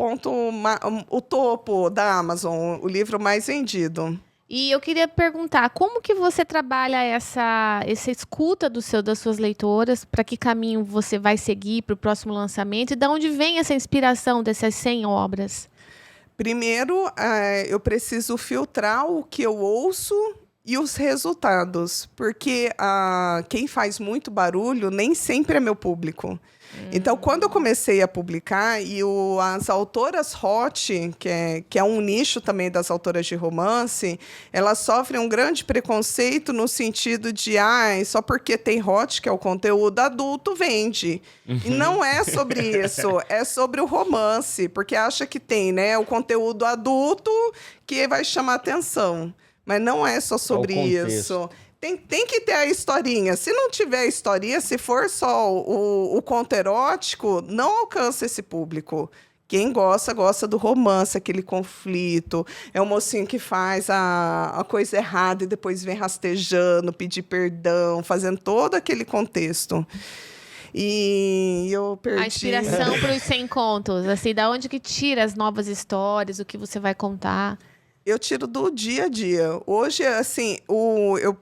o topo da Amazon, o livro mais vendido. E eu queria perguntar, como que você trabalha essa escuta das suas leitoras? Para que caminho você vai seguir para o próximo lançamento? E de onde vem essa inspiração dessas 100 obras? Primeiro, eu preciso filtrar o que eu ouço e os resultados. Porque quem faz muito barulho nem sempre é meu público. Então, quando eu comecei a publicar, e as autoras hot, que é um nicho também das autoras de romance, elas sofrem um grande preconceito no sentido de, só porque tem hot, que é o conteúdo adulto, vende. E não é sobre isso, é sobre o romance, porque acha que tem, né, o conteúdo adulto que vai chamar atenção. Mas não é só sobre isso. Tem que ter a historinha. Se não tiver a historinha, se for só o conto erótico, não alcança esse público. Quem gosta do romance, aquele conflito. É o mocinho que faz a coisa errada e depois vem rastejando, pedir perdão, fazendo todo aquele contexto. E eu perdi... A inspiração para os 100 contos. Assim, da onde que tira as novas histórias, o que você vai contar? Eu tiro do dia a dia. Hoje, assim, eu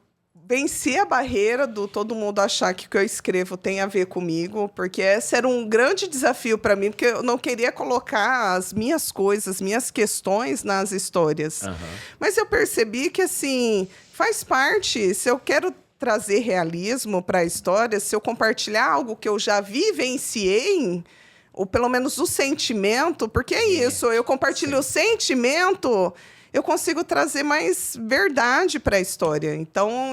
venci a barreira do todo mundo achar que o que eu escrevo tem a ver comigo, porque esse era um grande desafio para mim, porque eu não queria colocar as minhas coisas, minhas questões nas histórias. Mas eu percebi que, assim, faz parte. Se eu quero trazer realismo para a história, se eu compartilhar algo que eu já vivenciei, ou pelo menos o sentimento, porque é isso, eu compartilho o sentimento, eu consigo trazer mais verdade para a história. Então,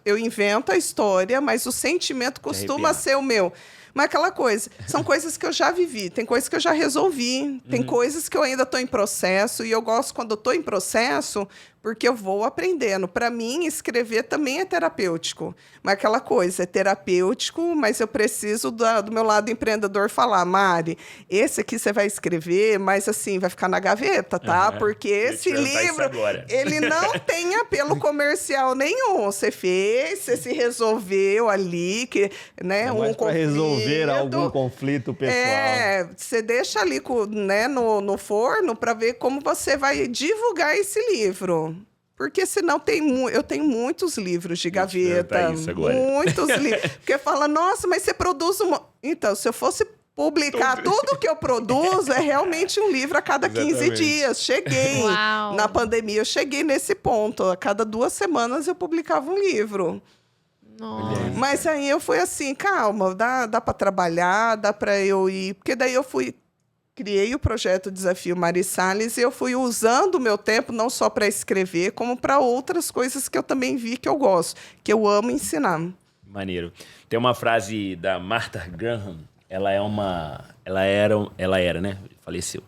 eu invento a história, mas o sentimento costuma ser o meu. Mas aquela coisa, são coisas que eu já vivi, tem coisas que eu já resolvi, tem coisas que eu ainda estou em processo, e eu gosto quando eu estou em processo, porque eu vou aprendendo. Para mim, escrever também é terapêutico. Mas aquela coisa, é terapêutico, mas eu preciso do meu lado empreendedor falar, Mari, esse aqui você vai escrever, mas assim, vai ficar na gaveta, tá? Porque esse livro, ele não tem apelo comercial nenhum. Você fez, você se resolveu ali, né? Um conflito. Para resolver algum conflito pessoal. Você deixa ali, né, no forno para ver como você vai divulgar esse livro. Porque senão eu tenho muitos livros de gaveta. Muitos livros. Porque fala, nossa, mas você produz uma... Então, se eu fosse publicar tudo que eu produzo, é realmente um livro a cada 15 dias. Cheguei. Uau. Na pandemia, eu cheguei nesse ponto. A cada 2 semanas eu publicava um livro. Nossa. Mas aí eu fui assim, calma, dá para trabalhar, dá para eu ir... Porque daí eu criei o projeto Desafio Mari Salles e eu fui usando o meu tempo não só para escrever, como para outras coisas que eu também vi que eu gosto, que eu amo ensinar. Maneiro. Tem uma frase da Martha Graham, ela era, né? Faleceu.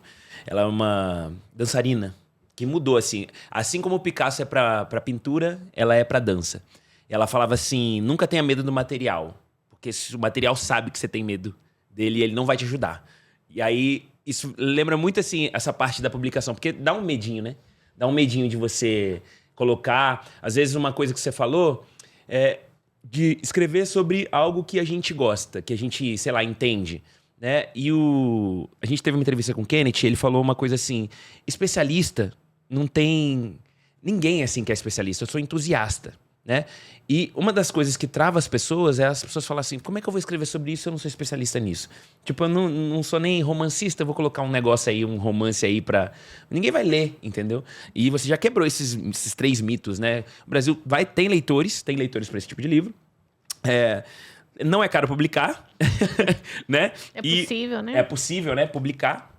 Ela é uma dançarina que mudou, assim. Assim como o Picasso é para pintura, ela é para dança. E ela falava assim, nunca tenha medo do material, porque se o material sabe que você tem medo dele, ele não vai te ajudar. E aí... Isso lembra muito, assim, essa parte da publicação, porque dá um medinho, né? Dá um medinho de você colocar... Às vezes, uma coisa que você falou é de escrever sobre algo que a gente gosta, que a gente, sei lá, entende, né? E a gente teve uma entrevista com o Kenneth, ele falou uma coisa assim, especialista não tem... Ninguém, assim, que é especialista, eu sou entusiasta, né? E uma das coisas que trava as pessoas é as pessoas falam assim, como é que eu vou escrever sobre isso se eu não sou especialista nisso? Tipo, eu não sou nem romancista, eu vou colocar um negócio aí, um romance aí pra... Ninguém vai ler, entendeu? E você já quebrou esses 3 mitos, né? O Brasil tem leitores para esse tipo de livro. Não é caro publicar, né? É possível, né? É possível, né? Publicar.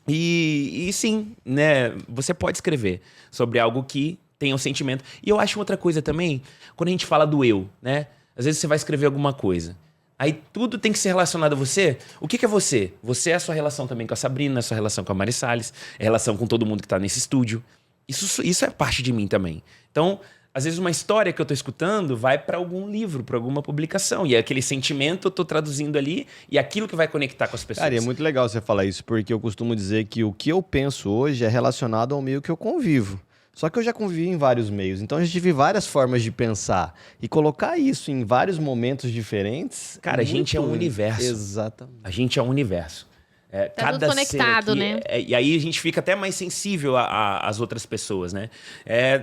E sim, né? Você pode escrever sobre algo que tenha um sentimento. E eu acho outra coisa também, quando a gente fala do eu, né? Às vezes você vai escrever alguma coisa. Aí tudo tem que ser relacionado a você. O que é você? Você é a sua relação também com a Sabrina, a sua relação com a Mari Salles, a relação com todo mundo que tá nesse estúdio. Isso é parte de mim também. Então, às vezes uma história que eu tô escutando vai para algum livro, para alguma publicação. E aquele sentimento eu tô traduzindo ali e aquilo que vai conectar com as pessoas. Cara, e é muito legal você falar isso, porque eu costumo dizer que o que eu penso hoje é relacionado ao meio que eu convivo. Só que eu já convivi em vários meios, então eu já tive várias formas de pensar. E colocar isso em vários momentos diferentes... Cara, a gente é um universo. Exatamente. A gente é um universo. Tá tudo conectado, aqui, né? E aí a gente fica até mais sensível às outras pessoas, né?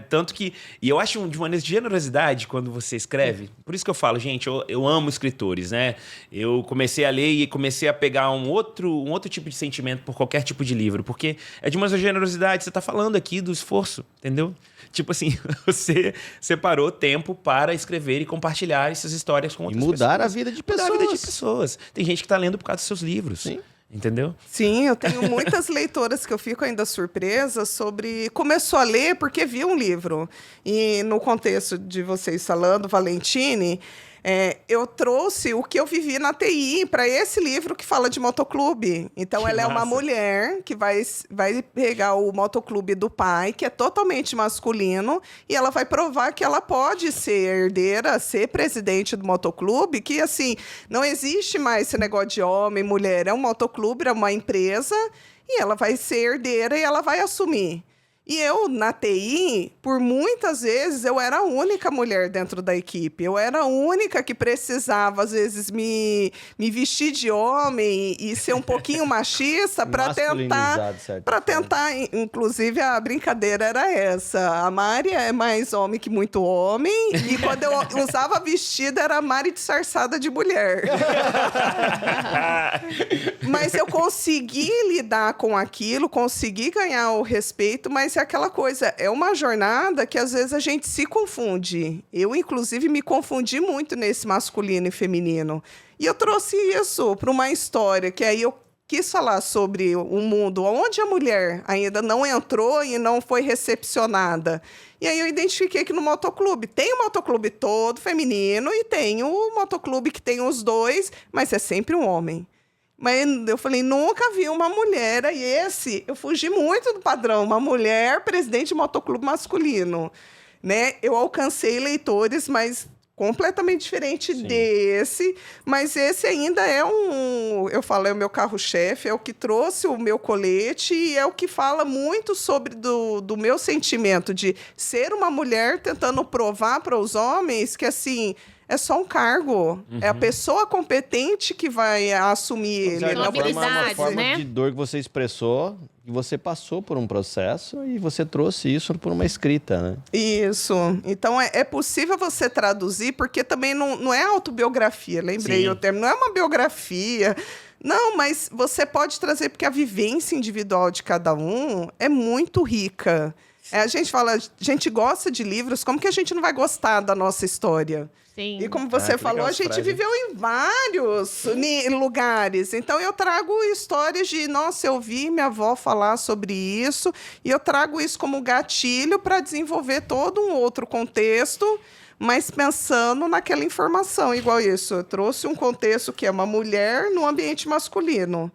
Tanto que... E eu acho de uma generosidade quando você escreve. Por isso que eu falo, gente, eu amo escritores, né? Eu comecei a ler e comecei a pegar um outro tipo de sentimento por qualquer tipo de livro. Porque é de uma generosidade. Você tá falando aqui do esforço, entendeu? Tipo assim, você separou tempo para escrever e compartilhar essas histórias com outras pessoas. E mudar a vida de pessoas. Mudar a vida de pessoas. Tem gente que tá lendo por causa dos seus livros. Sim. Entendeu? Sim, eu tenho muitas leitoras que eu fico ainda surpresa sobre... Começou a ler porque viu um livro. E no contexto de vocês falando, Valentine, eu trouxe o que eu vivi na TI para esse livro que fala de motoclube. Então, Que ela é uma massa. mulher que vai pegar o motoclube do pai, que é totalmente masculino, e ela vai provar que ela pode ser herdeira, ser presidente do motoclube, que, assim, não existe mais esse negócio de homem, mulher. É um motoclube, é uma empresa, e ela vai ser herdeira e ela vai assumir. E eu, na TI, por muitas vezes, eu era a única mulher dentro da equipe. Eu era a única que precisava, às vezes, me vestir de homem e ser um pouquinho machista para tentar... Inclusive, a brincadeira era essa. A Mari é mais homem que muito homem. E quando eu usava vestido, era a Mari disfarçada de mulher. Mas eu consegui lidar com aquilo, consegui ganhar o respeito, mas é aquela coisa, é uma jornada que às vezes a gente se confunde. Eu, inclusive, me confundi muito nesse masculino e feminino. E eu trouxe isso para uma história, que aí eu quis falar sobre um mundo onde a mulher ainda não entrou e não foi recepcionada. E aí eu identifiquei que no motoclube tem o motoclube todo feminino e tem o motoclube que tem os dois, mas é sempre um homem. Mas eu falei, nunca vi uma mulher, e eu fugi muito do padrão, uma mulher presidente de motoclube masculino, né? Eu alcancei leitores, mas completamente diferente desse, mas esse ainda é eu falo, é o meu carro-chefe, é o que trouxe o meu colete e é o que fala muito sobre do meu sentimento de ser uma mulher tentando provar para os homens que, assim... É só um cargo. É a pessoa competente que vai assumir ele. Uma forma né? de dor que você expressou, que você passou por um processo e você trouxe isso por uma escrita, né? Isso. Então, é possível você traduzir, porque também não é autobiografia. Lembrei o termo. Não é uma biografia. Não, mas você pode trazer, porque a vivência individual de cada um é muito rica. A gente fala, a gente gosta de livros, como que a gente não vai gostar da nossa história? Sim. E como você falou, a gente viveu em vários lugares. Então, eu trago histórias de... Nossa, eu vi minha avó falar sobre isso. E eu trago isso como gatilho para desenvolver todo um outro contexto, mas pensando naquela informação. Igual isso, eu trouxe um contexto que é uma mulher no ambiente masculino.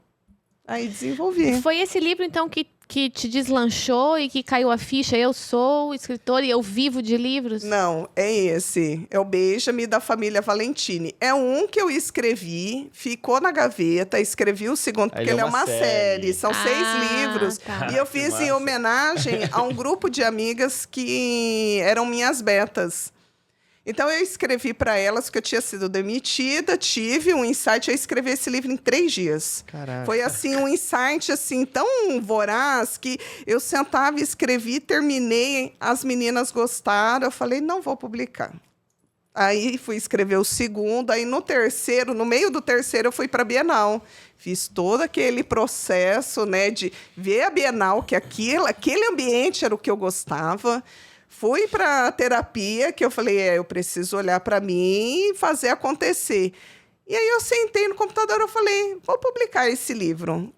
Aí desenvolvi. Foi esse livro, então, que te deslanchou e que caiu a ficha? Eu sou escritora e eu vivo de livros? Não, é esse. É o Beija-me da família Valentine. É um que eu escrevi, ficou na gaveta, escrevi o segundo, porque ele é uma série. São 6 livros. Tá. E eu fiz em homenagem a um grupo de amigas que eram minhas betas. Então, eu escrevi para elas que eu tinha sido demitida, tive um insight, eu escrevi esse livro em 3 dias. Caraca. Foi, assim, um insight, assim, tão voraz que eu sentava, escrevi, terminei, as meninas gostaram, eu falei, não vou publicar. Aí, fui escrever o segundo, aí no meio do terceiro, eu fui para a Bienal. Fiz todo aquele processo, né, de ver a Bienal, que aquele ambiente era o que eu gostava. Fui para terapia, que eu falei, eu preciso olhar para mim e fazer acontecer. E aí eu sentei no computador e falei, vou publicar esse livro.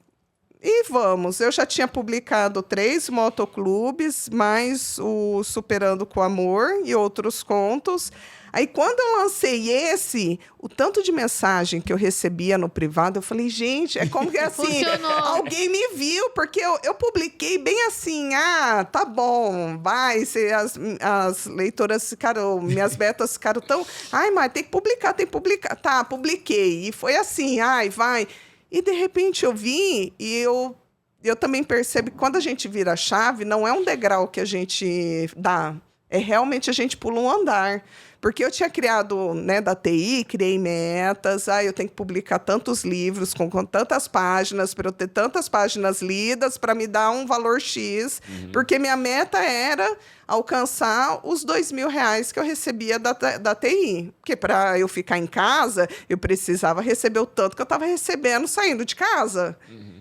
E vamos, eu já tinha publicado 3 motoclubes, mais o Superando com Amor e outros contos. Aí, quando eu lancei esse, o tanto de mensagem que eu recebia no privado, eu falei, gente, é como que assim, alguém me viu, porque eu publiquei bem assim, tá bom, vai, as leitoras ficaram, minhas betas ficaram tão, mas tem que publicar, tá, publiquei, e foi assim, vai, e de repente eu vi, e eu também percebo que quando a gente vira a chave, não é um degrau que a gente dá, é realmente a gente pula um andar. Porque eu tinha criado, né, da TI, criei metas, eu tenho que publicar tantos livros com tantas páginas, para eu ter tantas páginas lidas, para me dar um valor X, porque minha meta era alcançar os R$2.000 que eu recebia da TI. Porque para eu ficar em casa, eu precisava receber o tanto que eu estava recebendo saindo de casa.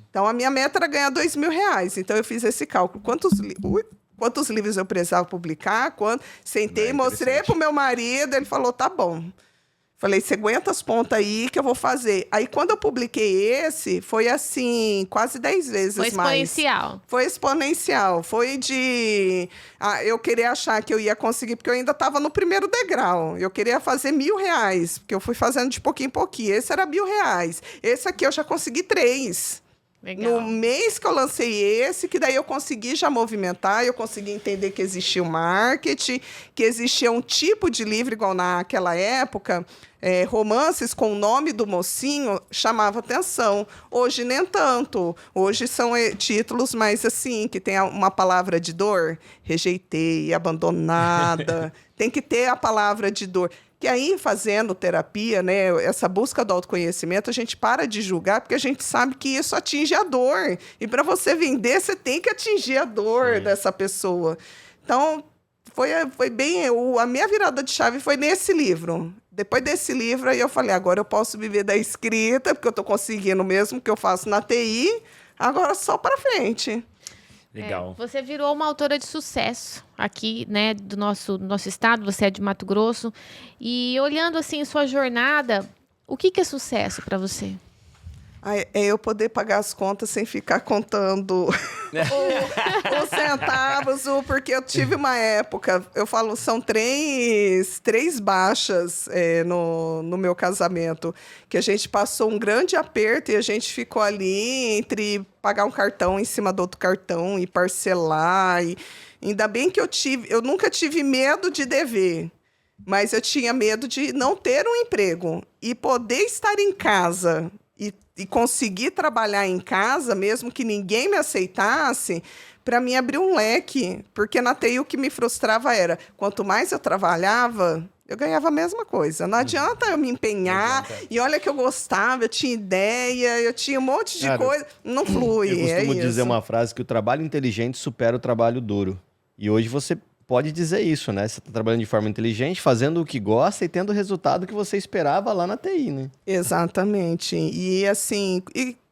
Então, a minha meta era ganhar R$2.000. Então, eu fiz esse cálculo. Quantos livros eu precisava publicar? Sentei, mostrei para o meu marido, ele falou, tá bom. Falei, você aguenta as pontas aí que eu vou fazer. Aí, quando eu publiquei esse, foi assim, quase 10 vezes mais. Foi exponencial. Foi de... eu queria achar que eu ia conseguir, porque eu ainda estava no primeiro degrau. Eu queria fazer R$1.000, porque eu fui fazendo de pouquinho em pouquinho. Esse era R$1.000. Esse aqui eu já consegui 3. Legal. No mês que eu lancei esse, que daí eu consegui já movimentar, eu consegui entender que existia o marketing, que existia um tipo de livro, igual naquela época, romances com o nome do mocinho chamava atenção. Hoje, nem tanto. Hoje são títulos mais assim, que tem uma palavra de dor. Rejeitei, abandonada. Tem que ter a palavra de dor. Que aí, fazendo terapia, né, essa busca do autoconhecimento, a gente para de julgar, porque a gente sabe que isso atinge a dor. E para você vender, você tem que atingir a dor dessa pessoa. Então, foi bem... a minha virada de chave foi nesse livro. Depois desse livro, aí eu falei, agora eu posso viver da escrita, porque eu estou conseguindo mesmo que eu faço na TI, agora só para frente. Legal. Você virou uma autora de sucesso aqui, né, do nosso estado, você é de Mato Grosso. E olhando assim sua jornada, o que é sucesso para você? É eu poder pagar as contas sem ficar contando os centavos, porque eu tive uma época, eu falo, são três baixas no meu casamento, que a gente passou um grande aperto e a gente ficou ali entre pagar um cartão em cima do outro cartão e parcelar. E ainda bem que eu nunca tive medo de dever, mas eu tinha medo de não ter um emprego e poder estar em casa e conseguir trabalhar em casa, mesmo que ninguém me aceitasse, para mim abrir um leque. Porque na TI o que me frustrava era, quanto mais eu trabalhava, eu ganhava a mesma coisa. Não adianta eu me empenhar, e olha que eu gostava, eu tinha ideia, eu tinha um monte de coisa, não flui. Eu costumo dizer uma frase que o trabalho inteligente supera o trabalho duro. E hoje você pode dizer isso, né? Você está trabalhando de forma inteligente, fazendo o que gosta e tendo o resultado que você esperava lá na TI, né? Exatamente. E assim,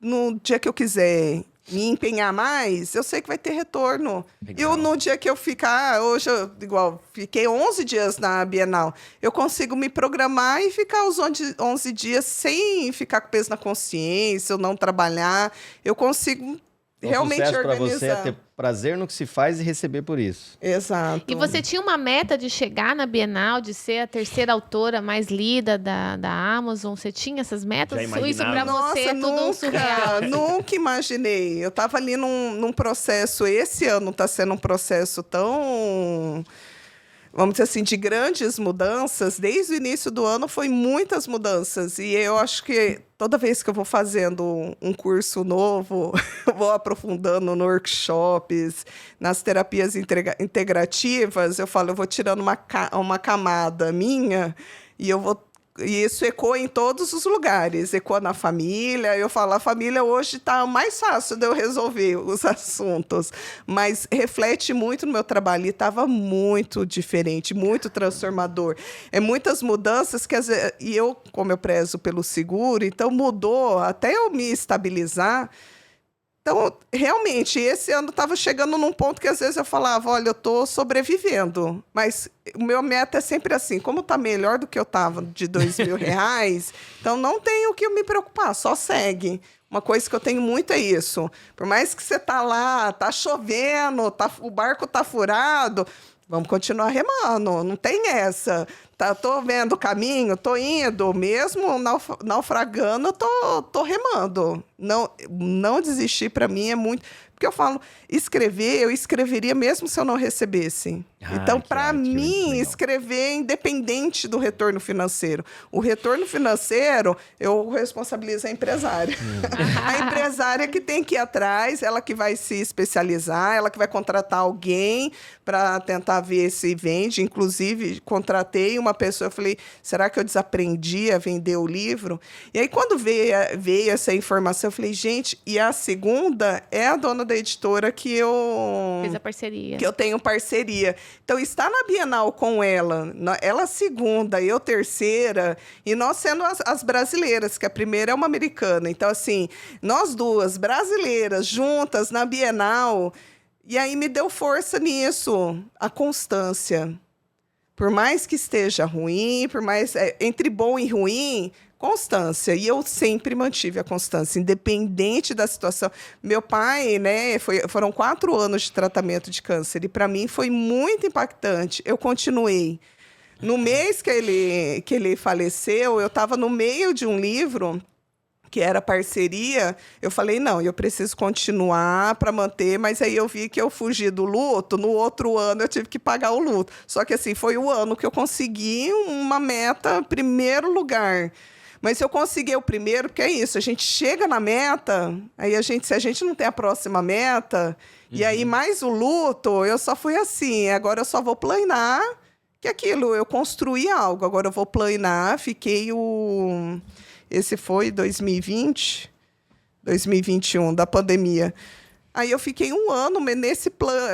no dia que eu quiser me empenhar mais, eu sei que vai ter retorno. Legal. E no dia que eu ficar, hoje eu fiquei 11 dias na Bienal, eu consigo me programar e ficar os 11 dias sem ficar com peso na consciência, ou não trabalhar. Eu consigo realmente sucesso para organizar. você é ter prazer no que se faz e receber por isso. Exato. E você tinha uma meta de chegar na Bienal, de ser a terceira autora mais lida da Amazon? Você tinha essas metas? Já Ou isso para imaginava? você é tudo um surreal? Nunca imaginei. Eu estava ali num processo, esse ano está sendo um processo tão... vamos dizer assim, de grandes mudanças. Desde o início do ano foi muitas mudanças. E eu acho que toda vez que eu vou fazendo um curso novo, eu vou aprofundando nos workshops, nas terapias integrativas, eu vou tirando uma camada minha e e isso ecoa em todos os lugares, ecoa na família. Eu falo, a família hoje está mais fácil de eu resolver os assuntos, mas reflete muito no meu trabalho e estava muito diferente, muito transformador. Muitas mudanças que e eu, como eu prezo pelo seguro, então mudou até eu me estabilizar. Então, realmente, esse ano estava chegando num ponto que às vezes eu falava, olha, eu estou sobrevivendo, mas o meu meta é sempre assim, como está melhor do que eu estava de R$2.000, então não tenho o que eu me preocupar, só segue. Uma coisa que eu tenho muito é isso. Por mais que você tá lá, tá chovendo, o barco tá furado, vamos continuar remando, não tem essa. Tô vendo o caminho, tô indo, mesmo naufragando, tô remando. Não desistir para mim é muito... Porque eu falo, eu escreveria mesmo se eu não recebesse. Então, para mim, escrever é independente do retorno financeiro. O retorno financeiro, eu responsabilizo a empresária. A empresária que tem que ir atrás, ela que vai se especializar, ela que vai contratar alguém para tentar ver se vende. Inclusive, contratei uma pessoa, eu falei, será que eu desaprendi a vender o livro? E aí, quando veio essa informação, eu falei, gente, e a segunda é a dona da editora que eu... Fez a parceria. Que eu tenho parceria. Então, estar na Bienal com ela segunda, eu terceira, e nós sendo as brasileiras, que a primeira é uma americana. Então, assim, nós duas brasileiras juntas na Bienal, e aí me deu força nisso, a constância. Por mais que esteja ruim, entre bom e ruim, constância. E eu sempre mantive a constância, independente da situação. Meu pai, né, foram 4 anos de tratamento de câncer, e para mim foi muito impactante. Eu continuei. No mês que ele faleceu, eu estava no meio de um livro que era parceria, eu falei, não, eu preciso continuar para manter, mas aí eu vi que eu fugi do luto, no outro ano eu tive que pagar o luto. Só que assim, foi o ano que eu consegui uma meta, primeiro lugar. Mas se eu conseguir o primeiro, porque é isso, a gente chega na meta, aí se a gente não tem a próxima meta, e aí mais o luto, eu só fui assim, agora eu só vou planear, que aquilo, eu construí algo, agora eu vou planear, esse foi 2020, 2021, da pandemia. Aí eu fiquei 1 ano nesse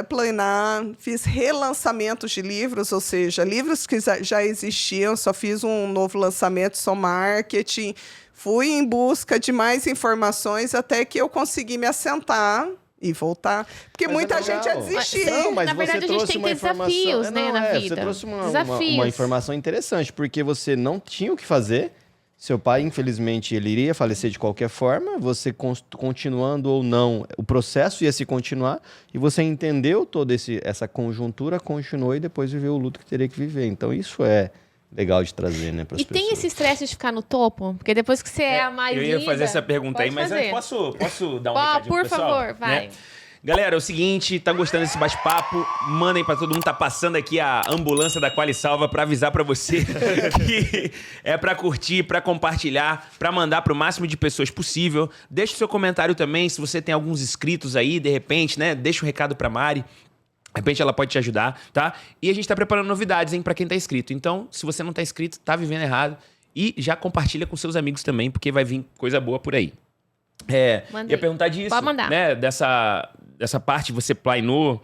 planear, fiz relançamentos de livros, ou seja, livros que já existiam, só fiz um novo lançamento, só marketing. Fui em busca de mais informações até que eu consegui me assentar e voltar. Porque muita gente ia desistir. Não, mas na verdade, você a gente trouxe tem uma desafios, né, na vida. Você trouxe uma informação interessante, porque você não tinha o que fazer. Seu pai, infelizmente, ele iria falecer de qualquer forma, você continuando ou não, o processo ia se continuar, e você entendeu toda essa conjuntura, continuou e depois viveu o luto que teria que viver. Então, isso é legal de trazer, né, para as pessoas. E tem esse estresse de ficar no topo? Porque depois que você é a mais Eu ia fazer essa pergunta aí, mas eu posso dar um recadinho pro pessoal? Por favor, vai. Né? Galera, é o seguinte, tá gostando desse bate-papo? Mandem pra todo mundo, tá passando aqui a ambulância da Qualisalva pra avisar pra você que é pra curtir, pra compartilhar, pra mandar pro máximo de pessoas possível. Deixa o seu comentário também, se você tem alguns inscritos aí, de repente, né? Deixa um recado pra Mari. De repente ela pode te ajudar, tá? E a gente tá preparando novidades, hein, pra quem tá inscrito. Então, se você não tá inscrito, tá vivendo errado. E já compartilha com seus amigos também, porque vai vir coisa boa por aí. Ia perguntar disso, pode mandar. Né? Dessa parte você planeou.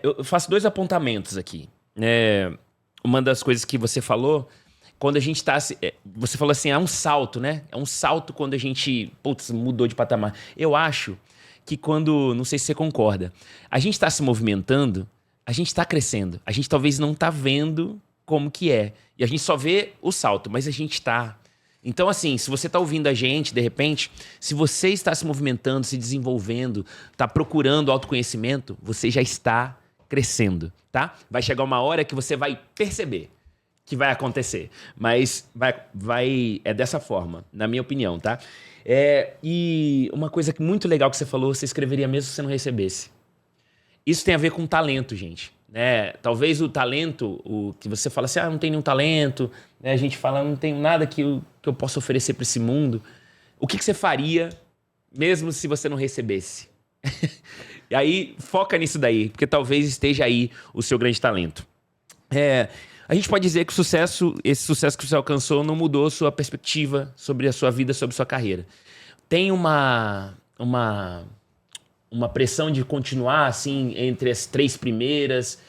Eu faço 2 apontamentos aqui. Uma das coisas que você falou, quando a gente tá... você falou assim, é um salto, né? É um salto quando a gente, mudou de patamar. Eu acho que quando... Não sei se você concorda. A gente tá se movimentando, a gente tá crescendo. A gente talvez não tá vendo como que é. E a gente só vê o salto, mas a gente tá... Então, assim, se você está ouvindo a gente, de repente, se você está se movimentando, se desenvolvendo, está procurando autoconhecimento, você já está crescendo, tá? Vai chegar uma hora que você vai perceber que vai acontecer. Mas é dessa forma, na minha opinião, tá? E uma coisa muito legal que você falou, você escreveria mesmo se você não recebesse. Isso tem a ver com talento, gente. Né? Talvez o talento, o que você fala assim, não tem nenhum talento, né? A gente fala, não tenho nada que eu possa oferecer para esse mundo. O que você faria mesmo se você não recebesse? E aí, foca nisso daí, porque talvez esteja aí o seu grande talento. A gente pode dizer que esse sucesso que você alcançou não mudou sua perspectiva sobre a sua vida, sobre a sua carreira. Tem uma pressão de continuar, assim, entre as 3 primeiras.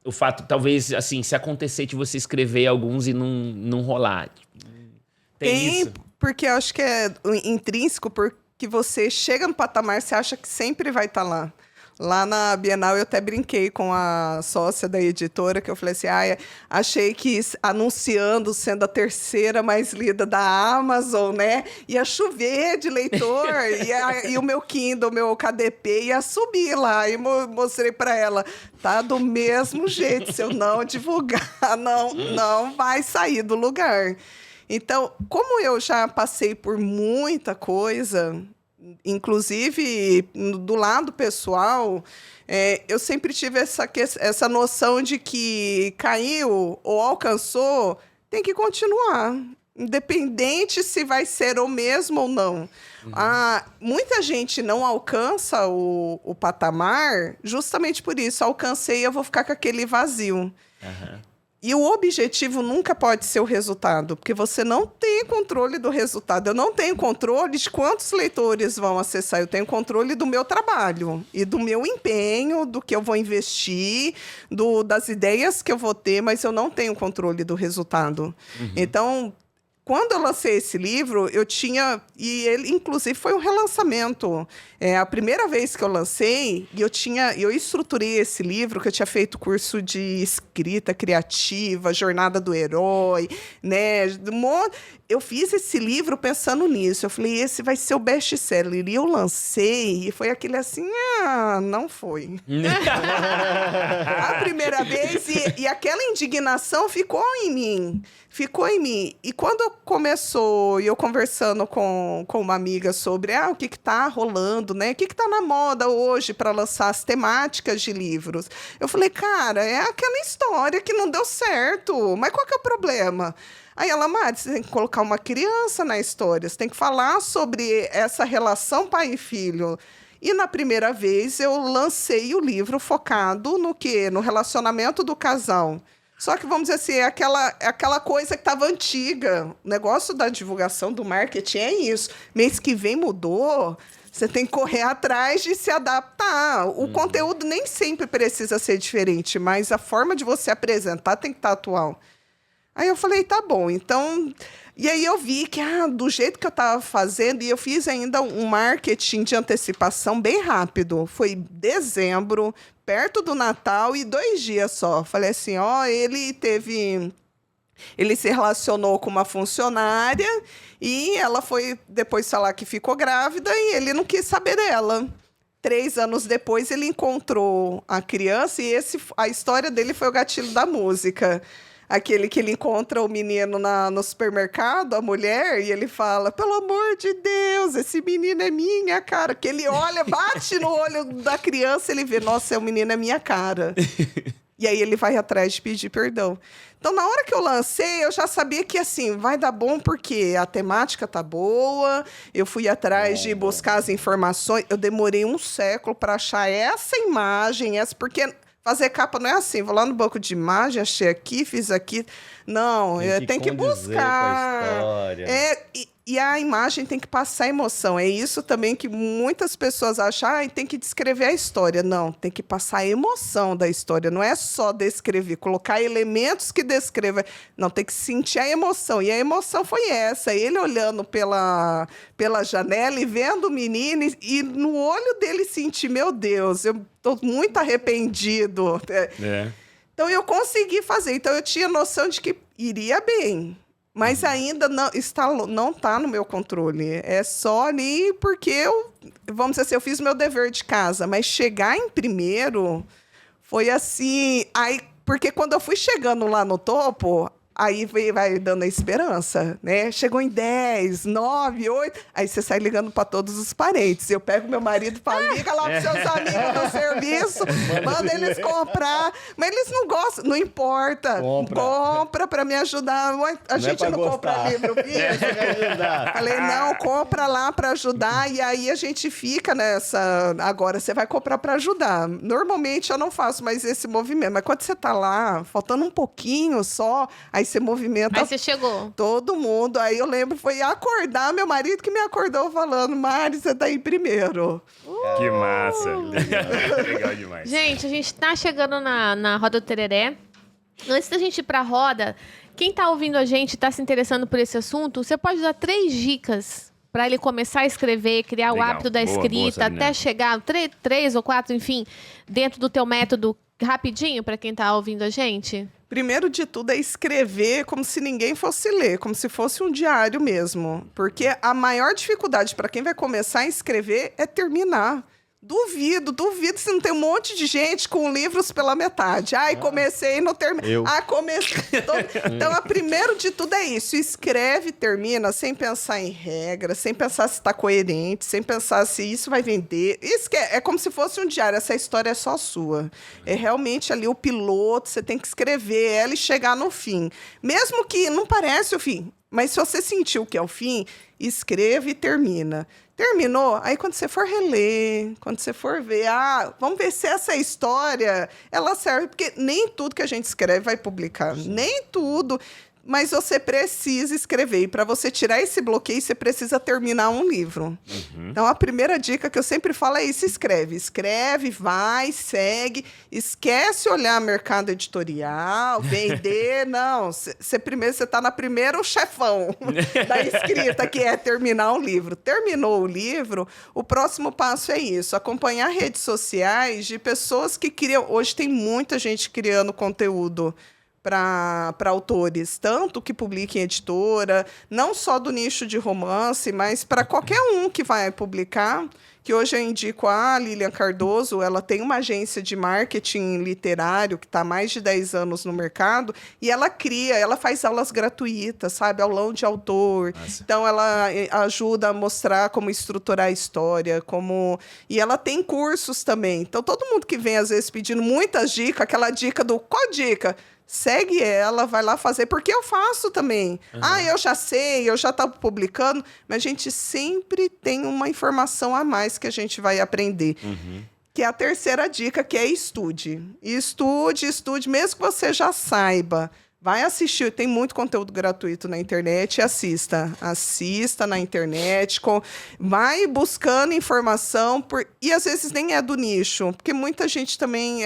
O fato, talvez, assim, se acontecer de você escrever alguns e não rolar. Tem isso? Porque eu acho que é intrínseco, que você chega no patamar, você acha que sempre vai estar lá. Lá na Bienal, eu até brinquei com a sócia da editora, que eu falei assim, achei que anunciando, sendo a terceira mais lida da Amazon, né, ia chover de leitor, e o meu Kindle, o meu KDP ia subir lá, e mostrei para ela, tá do mesmo jeito, se eu não divulgar, não vai sair do lugar. Então, como eu já passei por muita coisa... Inclusive, do lado pessoal, eu sempre tive essa noção de que caiu ou alcançou, tem que continuar. Independente se vai ser o mesmo ou não. Muita gente não alcança o patamar justamente por isso. Alcancei, eu vou ficar com aquele vazio. E o objetivo nunca pode ser o resultado, porque você não tem controle do resultado. Eu não tenho controle de quantos leitores vão acessar. Eu tenho controle do meu trabalho e do meu empenho, do que eu vou investir, das ideias que eu vou ter, mas eu não tenho controle do resultado. Então, quando eu lancei esse livro, eu tinha... E ele, inclusive, foi um relançamento. A primeira vez que eu lancei, eu estruturei esse livro, que eu tinha feito curso de escrita criativa, jornada do herói, né? Eu fiz esse livro pensando nisso. Eu falei, esse vai ser o best-seller. E eu lancei, e foi aquele assim, não foi. A primeira vez, e aquela indignação ficou em mim. E quando começou, eu conversando com uma amiga sobre o que está rolando, né? O que está na moda hoje para lançar as temáticas de livros? Eu falei, cara, é aquela história que não deu certo, mas qual que é o problema? Aí ela, Mari, você tem que colocar uma criança na história, você tem que falar sobre essa relação pai e filho. E na primeira vez eu lancei o livro focado no quê? No relacionamento do casal. Só que, vamos dizer assim, aquela coisa que estava antiga. O negócio da divulgação do marketing é isso. Mês que vem mudou, você tem que correr atrás de se adaptar. O conteúdo nem sempre precisa ser diferente, mas a forma de você apresentar tem que estar atual. Aí eu falei, tá bom, então... E aí eu vi que, do jeito que eu estava fazendo, e eu fiz ainda um marketing de antecipação bem rápido. Foi dezembro, perto do Natal, e 2 dias só. Falei assim, ele se relacionou com uma funcionária, e ela foi depois falar que ficou grávida, e ele não quis saber dela. 3 anos depois, ele encontrou a criança, e a história dele foi o gatilho da música. Aquele que ele encontra o menino no supermercado, a mulher, e ele fala, pelo amor de Deus, esse menino é minha cara. Que ele olha, bate no olho da criança, ele vê, nossa, o menino é minha cara. E aí ele vai atrás de pedir perdão. Então, na hora que eu lancei, eu já sabia que, assim, vai dar bom porque a temática tá boa, eu fui atrás de buscar as informações, eu demorei 1 século para achar essa imagem, porque... Fazer capa não é assim, vou lá no banco de imagem, achei aqui, fiz aqui. Não, tem que buscar. Com a história. E a imagem tem que passar emoção. É isso também que muitas pessoas acham, tem que descrever a história. Não, tem que passar a emoção da história. Não é só descrever, colocar elementos que descrevam. Não, tem que sentir a emoção. E a emoção foi essa. Ele olhando pela janela e vendo o menino e no olho dele sentir, meu Deus, eu estou muito arrependido. Então, eu consegui fazer. Então, eu tinha noção de que iria bem. Mas ainda não está no meu controle. É só ali porque vamos dizer assim, eu fiz meu dever de casa. Mas chegar em primeiro foi assim... Porque quando eu fui chegando lá no topo... Aí vai dando a esperança, né? Chegou em 10, 9, 8... Aí você sai ligando para todos os parentes. Eu pego meu marido e falo, liga lá para seus amigos do serviço, manda eles comprar. Mas eles não gostam, não importa. Compra para me ajudar. A gente não compra livro, filho. Falei, não, compra lá para ajudar. E aí a gente fica nessa... Agora você vai comprar para ajudar. Normalmente eu não faço mais esse movimento. Mas quando você tá lá, faltando um pouquinho só... Aí você movimenta... Aí você chegou. Todo mundo. Aí eu lembro, foi acordar meu marido que me acordou falando, Mari, você tá aí primeiro. Que massa. Legal demais. Gente, a gente tá chegando na Roda do Tereré. Antes da gente ir pra roda, quem tá ouvindo a gente e tá se interessando por esse assunto, você pode dar 3 dicas para ele começar a escrever, criar o Legal. hábito da Boa, escrita, Sabrina. até chegar 3 ou 4, enfim, dentro do teu método, rapidinho, para quem tá ouvindo a gente? Primeiro de tudo é escrever como se ninguém fosse ler, como se fosse um diário mesmo. Porque a maior dificuldade para quem vai começar a escrever é terminar. Duvido se não tem um monte de gente com livros pela metade. Ai, comecei e não terminei. Eu. Comecei. Então, o primeiro de tudo é isso. Escreve, termina, sem pensar em regra, sem pensar se está coerente, sem pensar se isso vai vender. Isso que é como se fosse um diário. Essa história é só sua. É realmente ali o piloto, você tem que escrever ela e chegar no fim. Mesmo que não pareça o fim. Mas se você sentiu que é o fim, escreve e termina. Terminou? Aí quando você for reler, quando você for ver, vamos ver se essa história, ela serve, porque nem tudo que a gente escreve vai publicar, nem tudo, mas você precisa escrever. E para você tirar esse bloqueio, você precisa terminar um livro. Então, a primeira dica que eu sempre falo é isso, escreve. Escreve, vai, segue, esquece olhar mercado editorial, vender, não. Primeiro, você está na primeira chefão da escrita, que é terminar o livro. Terminou o livro, o próximo passo é isso, acompanhar redes sociais de pessoas que criam... Hoje tem muita gente criando conteúdo para autores, tanto que publica em editora, não só do nicho de romance, mas para qualquer um que vai publicar, que hoje eu indico a Lilian Cardoso, ela tem uma agência de marketing literário que está há mais de 10 anos no mercado, e ela faz aulas gratuitas, sabe? Aulão de autor. Nossa. Então, ela ajuda a mostrar como estruturar a história, e ela tem cursos também. Então, todo mundo que vem, às vezes, pedindo muitas dicas, aquela dica do... Qual dica? Segue ela, vai lá fazer, porque eu faço também. Eu já sei, eu já estava publicando, mas a gente sempre tem uma informação a mais que a gente vai aprender. Que é a terceira dica, que é estude. Estude, mesmo que você já saiba. Vai assistir, tem muito conteúdo gratuito na internet e assista. Assista na internet, vai buscando informação, e às vezes nem é do nicho, porque muita gente também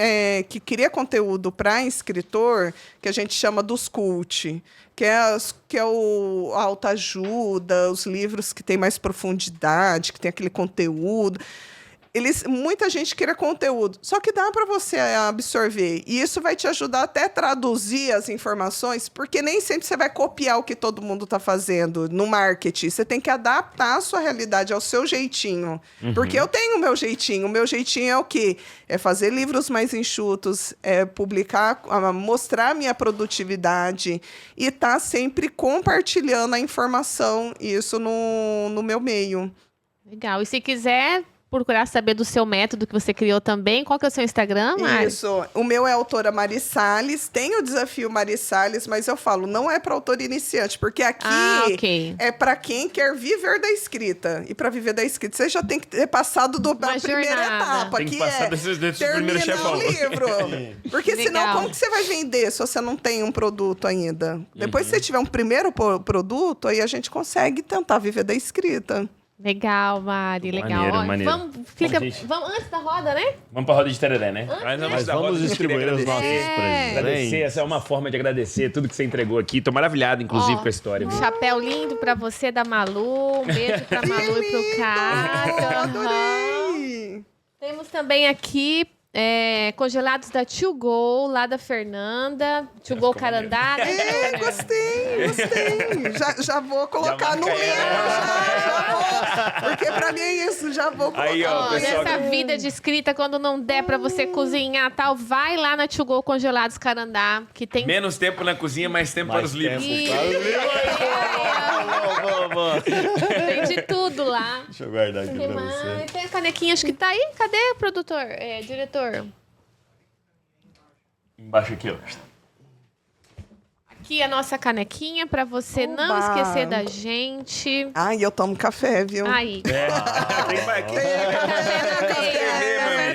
que cria conteúdo para escritor, que a gente chama dos cult, que é o autoajuda, os livros que têm mais profundidade, que tem aquele conteúdo. Muita gente cria conteúdo, só que dá para você absorver. E isso vai te ajudar até a traduzir as informações, porque nem sempre você vai copiar o que todo mundo está fazendo no marketing. Você tem que adaptar a sua realidade ao seu jeitinho. Porque eu tenho o meu jeitinho. O meu jeitinho é o quê? É fazer livros mais enxutos, publicar, mostrar a minha produtividade e estar sempre compartilhando a informação, isso no meu meio. Legal. E se quiser procurar saber do seu método que você criou também, qual que é o seu Instagram, Mari? Isso. O meu é autora Mari Salles. Tem o desafio Mari Salles, mas eu falo, não é para autor iniciante, porque aqui é para quem quer viver da escrita. E para viver da escrita, você já tem que ter passado da primeira etapa, tem que que passar desse primeiro chefão. O livro. Porque senão, como que você vai vender se você não tem um produto ainda? Depois que você tiver um primeiro produto, aí a gente consegue tentar viver da escrita. Legal, Mari, legal. Maneiro. Vamos antes da roda, né? Vamos pra roda de tereré, né? Mas vamos distribuir os nossos presentes. Agradecer, essa é uma forma de agradecer tudo que você entregou aqui. Tô maravilhado, inclusive, com a história. Um chapéu lindo pra você, da Malu. Um beijo pra Malu e pro Cássio. Adorei! Temos também aqui congelados da To Go, lá da Fernanda. To Go Carandá. Gostei. Já vou colocar no livro. Já vou. Porque pra mim é isso, já vou colocar. Aí, ó, pessoal. Nessa vida de escrita, quando não der pra você cozinhar e tal, vai lá na To Go Congelados Carandá, que tem... Menos tempo na cozinha, mais tempo para os livros. Tem de tudo lá. Deixa eu guardar aqui pra você. Tem a canequinha, acho que tá aí. Cadê, produtor? Diretor? Embaixo aqui, ó. Aqui a nossa canequinha pra você não esquecer da gente. Ai, eu tomo café, viu? Aí. Café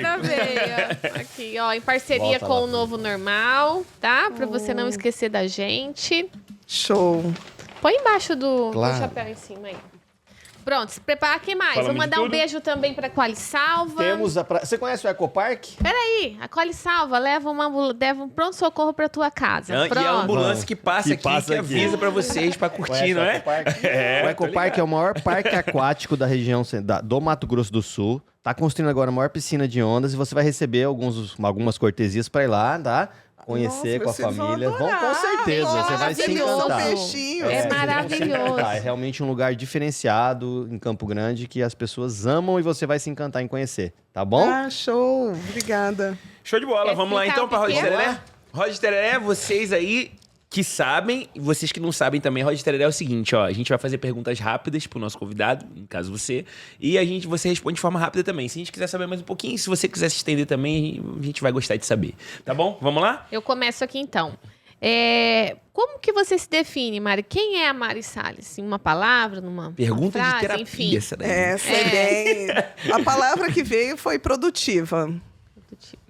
na veia. Aqui, ó, em parceria Volta com lá. o Novo Normal, tá? Pra você não esquecer da gente. Show. Põe embaixo do Claro. chapéu em cima aí. Pronto, se prepara aqui mais. Falamos Vou mandar de um tudo? beijo também pra Qualisalva. Temos Você conhece o Ecopark? Peraí, a Qualisalva leva um pronto-socorro pra tua casa. E a Pronto. ambulância que passa Que aqui, passa que aqui. avisa pra vocês pra curtir, Conhece não o é? Ecopark? É, O Ecopark é o maior parque aquático da região do Mato Grosso do Sul. Tá construindo agora a maior piscina de ondas e você vai receber algumas cortesias pra ir lá, tá? Conhecer com a vocês vão família. Vão, com adorar. certeza, você vai se Maravilhoso. encantar. Peixinho. É vocês vão se maravilhoso. encantar. É realmente um lugar diferenciado em Campo Grande que as pessoas amam e você vai se encantar em conhecer, tá bom? Ah, show. Obrigada. Show de bola. Quer Vamos lá explicar então o pra que Roda de que é? Tereré? Roda de Tereré, vocês aí que sabem, e vocês que não sabem também, Roda de Tereré é o seguinte, ó. A gente vai fazer perguntas rápidas pro nosso convidado, no caso você, e você responde de forma rápida também. Se a gente quiser saber mais um pouquinho, se você quiser se estender também, a gente vai gostar de saber. Tá bom? Vamos lá? Eu começo aqui então. Como que você se define, Mari? Quem é a Mari Salles? Em uma palavra, numa Pergunta frase, de terapia, enfim. essa daí. Essa é bem... A palavra que veio foi produtiva.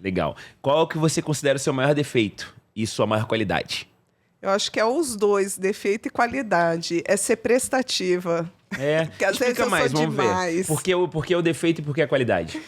Legal. Qual que você considera o seu maior defeito e sua maior qualidade? Eu acho que é os dois, defeito e qualidade. É ser prestativa. É, Porque às vezes explica eu mais, sou vamos demais. ver. Por que o defeito e por que a qualidade?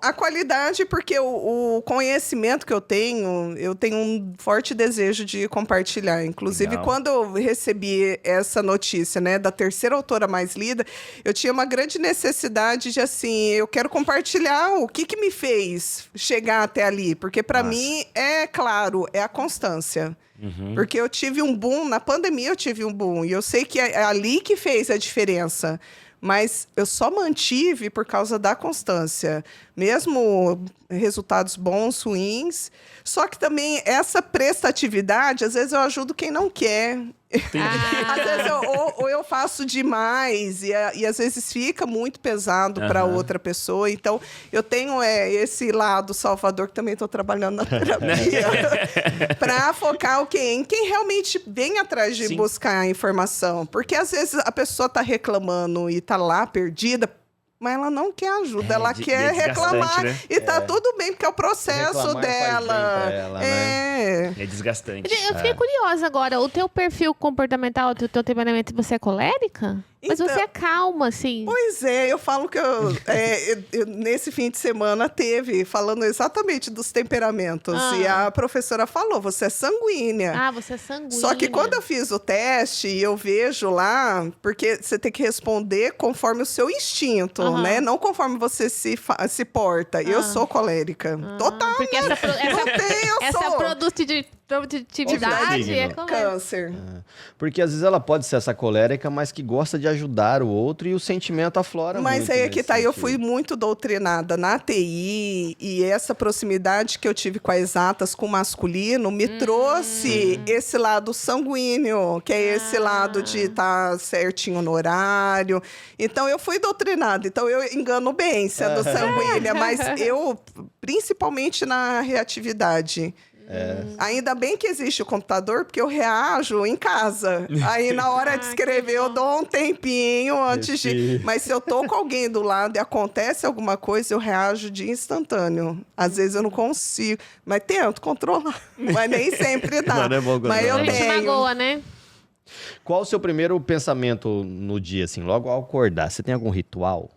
A qualidade, porque o conhecimento que eu tenho um forte desejo de compartilhar. Inclusive, Legal. quando eu recebi essa notícia, né, da terceira autora mais lida, eu tinha uma grande necessidade de, assim, eu quero compartilhar o que me fez chegar até ali. Porque, para Massa. mim, é claro, é a constância. Porque eu tive um boom, na pandemia eu tive um boom, e eu sei que é ali que fez a diferença. Mas eu só mantive por causa da constância. Mesmo resultados bons, ruins. Só que também essa prestatividade, às vezes eu ajudo quem não quer. Às vezes ou eu faço demais e às vezes fica muito pesado para outra pessoa. Então, eu tenho esse lado salvador, que também estou trabalhando na terapia, para focar em quem realmente vem atrás de Sim. buscar informação. Porque às vezes a pessoa está reclamando e está lá perdida, mas ela não quer ajuda, ela quer desgastante, reclamar. né? E tá tudo bem, porque é o processo Reclamar faz bem dela. pra ela, né? É desgastante. Eu fiquei curiosa agora. O teu perfil comportamental, o teu temperamento, você é colérica? Mas Então- você é calma, assim. Pois é, eu falo que eu nesse fim de semana teve, falando exatamente dos temperamentos. Ah. E a professora falou, você é sanguínea. Ah, você é sanguínea. Só que quando eu fiz o teste, eu vejo lá, porque você tem que responder conforme o seu instinto, Aham. né? Não conforme você se porta. Eu sou colérica. Total, Porque não tem, eu essa sou. produtividade é Signo. colérica. Câncer. Porque às vezes ela pode ser essa colérica, mas que gosta de ajudar o outro e o sentimento aflora muito. Mas aí é que nesse tá, eu sentido. fui muito doutrinada na TI e essa proximidade que eu tive com as exatas, com o masculino, me trouxe esse lado sanguíneo, que é esse lado de estar certinho no horário. Então, eu fui doutrinada. Então, eu engano bem sendo sanguínea, mas eu, principalmente na reatividade. Ainda bem que existe o computador, porque eu reajo em casa. Aí, na hora de escrever, eu dou um tempinho antes de... Mas se eu tô com alguém do lado e acontece alguma coisa, eu reajo de instantâneo. Às vezes eu não consigo, mas tento controlar. Mas nem sempre dá. Não é bom Mas eu A gente tenho. magoa, né? Qual o seu primeiro pensamento no dia, assim, logo ao acordar? Você tem algum ritual?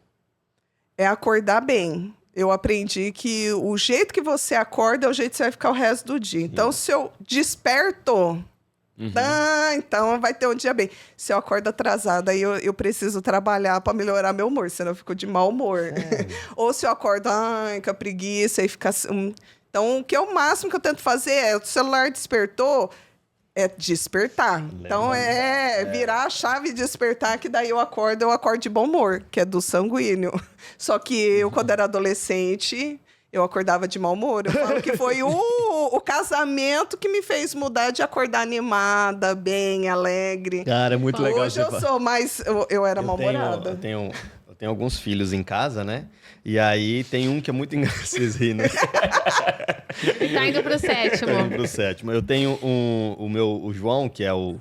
É acordar bem. Eu aprendi que o jeito que você acorda é o jeito que você vai ficar o resto do dia. Então, se eu desperto, então vai ter um dia bem. Se eu acordo atrasada, aí eu preciso trabalhar para melhorar meu humor, senão eu fico de mau humor. Ou se eu acordo, com a preguiça e fica... Então, o máximo que eu tento fazer é, o celular despertou, é despertar. Então, virar a chave e despertar, que daí eu acordo de bom humor, que é do sanguíneo. Só que eu, quando era adolescente, eu acordava de mau humor. Eu falo que foi o casamento que me fez mudar de acordar animada, bem, alegre. Cara, é muito legal Hoje eu sou, mas eu era mal-humorada. Eu tenho alguns filhos em casa, né? E aí tem um que é muito engraçado, vocês riem, né? E tá indo pro sétimo. Pro sétimo. Eu tenho o João, que é o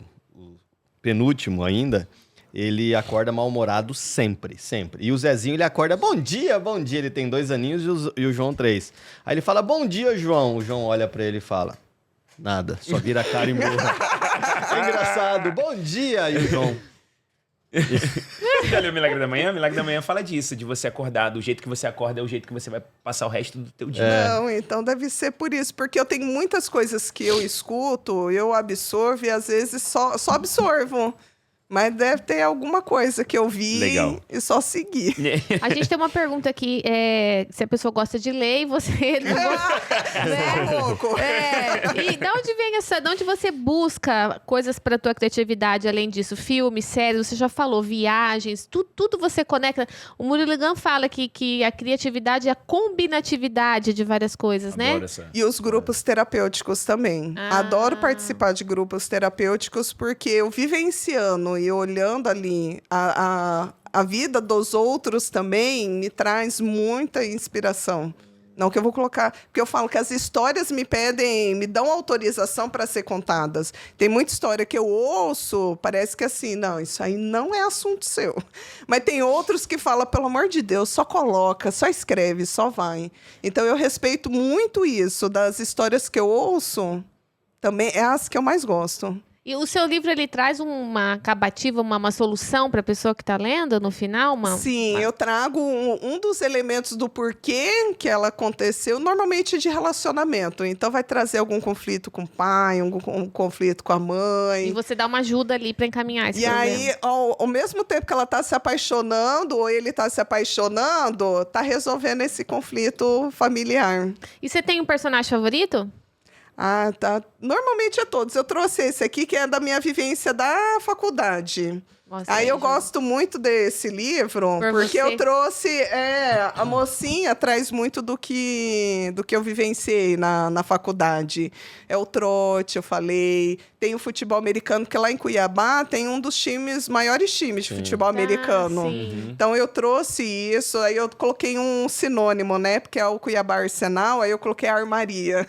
penúltimo ainda, ele acorda mal-humorado sempre, sempre. E o Zezinho, ele acorda, bom dia, bom dia. Ele tem 2 aninhos e o João 3. Aí ele fala, bom dia, João. O João olha pra ele e fala, nada, só vira a cara e morra. É engraçado, bom dia. E o João, Você já leu o Milagre da Manhã? O Milagre da Manhã fala disso, de você acordar. Do jeito que você acorda é o jeito que você vai passar o resto do teu dia. Não, então deve ser por isso. Porque eu tenho muitas coisas que eu escuto, eu absorvo e às vezes só absorvo. Mas deve ter alguma coisa que eu vi Legal. e só seguir. A gente tem uma pergunta aqui, se a pessoa gosta de ler e você não gosta, né? Só um pouco. E de onde vem de onde você busca coisas para tua criatividade, além disso? Filmes, séries, você já falou, viagens, tudo você conecta. O Murilo Gun fala que a criatividade é a combinatividade de várias coisas, né? Adoro essa. E os grupos terapêuticos também. Ah. Adoro participar de grupos terapêuticos porque eu vivenciando e olhando ali a vida dos outros também me traz muita inspiração. Não que eu vou colocar... Porque eu falo que as histórias me dão autorização para ser contadas. Tem muita história que eu ouço, parece que assim, não, isso aí não é assunto seu. Mas tem outros que falam, pelo amor de Deus, só coloca, só escreve, só vai. Então eu respeito muito isso. Das histórias que eu ouço, também é as que eu mais gosto. E o seu livro, ele traz uma acabativa, uma solução para a pessoa que está lendo no final? Sim, eu trago um dos elementos do porquê que ela aconteceu, normalmente de relacionamento. Então, vai trazer algum conflito com o pai, algum conflito com a mãe. E você dá uma ajuda ali para encaminhar esse problema. Aí, ao mesmo tempo que ela está se apaixonando, ou ele está se apaixonando, está resolvendo esse conflito familiar. E você tem um personagem favorito? Ah, tá. Normalmente é todos. Eu trouxe esse aqui, que é da minha vivência da faculdade. Nossa, Aí eu gente. gosto muito desse livro, porque você. eu trouxe... a mocinha traz muito do que eu vivenciei na faculdade. É o trote, eu falei. Tem o futebol americano, porque lá em Cuiabá tem um dos maiores times de futebol americano. sim. Então eu trouxe isso, aí eu coloquei um sinônimo, né? Porque é o Cuiabá Arsenal, aí eu coloquei a Armaria.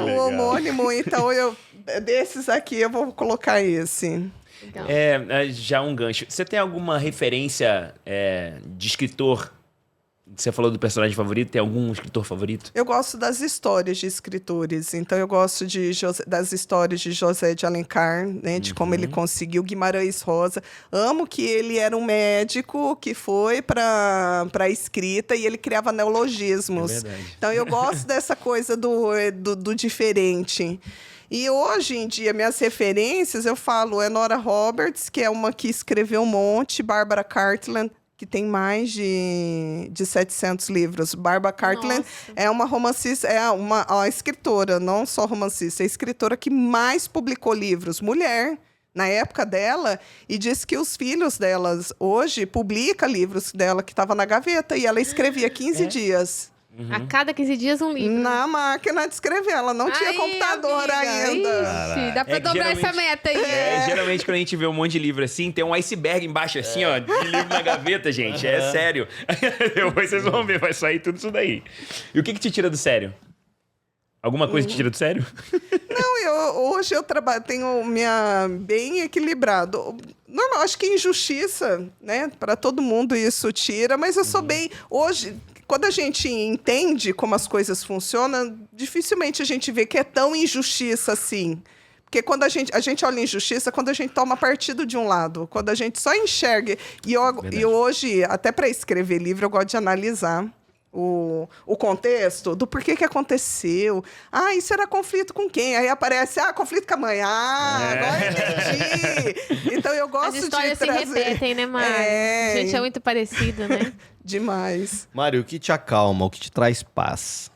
O homônimo, então desses aqui eu vou colocar esse. Legal. Já um gancho. Você tem alguma referência de escritor? Você falou do personagem favorito, tem algum escritor favorito? Eu gosto das histórias de escritores, então eu gosto das histórias de José de Alencar, né, de como ele conseguiu, Guimarães Rosa. Amo que ele era um médico que foi para a escrita e ele criava neologismos. É verdade. Então eu gosto dessa coisa do diferente. E hoje em dia, minhas referências, eu falo, Nora Roberts, que é uma que escreveu um monte, Barbara Cartland, que tem mais de 700 livros. Barbara Cartland é uma romancista, é uma escritora, não só romancista, é a escritora que mais publicou livros. Mulher, na época dela, e diz que os filhos delas hoje publicam livros dela que estavam na gaveta, e ela escrevia 15 dias. A cada 15 dias um livro. Na máquina de escrever. Ela não tinha Aí, computador amiga, ainda. Ixi, dá pra É que dobrar geralmente- essa meta aí. Geralmente quando a gente vê um monte de livro assim, tem um iceberg embaixo assim, ó, de livro na gaveta, gente. É sério. Depois vocês vão ver, vai sair tudo isso daí. E o que te tira do sério? Alguma coisa te tira do sério? Não, hoje eu tenho bem equilibrado. Normal, acho que injustiça, né? Para todo mundo isso tira, mas eu sou bem... Hoje, quando a gente entende como as coisas funcionam, dificilmente a gente vê que é tão injustiça assim. Porque quando a gente olha injustiça, quando a gente toma partido de um lado, quando a gente só enxerga... E hoje, até para escrever livro, eu gosto de analisar o contexto do porquê que aconteceu. Ah, isso era conflito com quem? Aí aparece, conflito com a mãe. Agora entendi. Então eu As gosto de histórias se trazer... repetem, né, Mário? A gente é muito parecido, né? Demais. Mário, o que te acalma, o que te traz paz?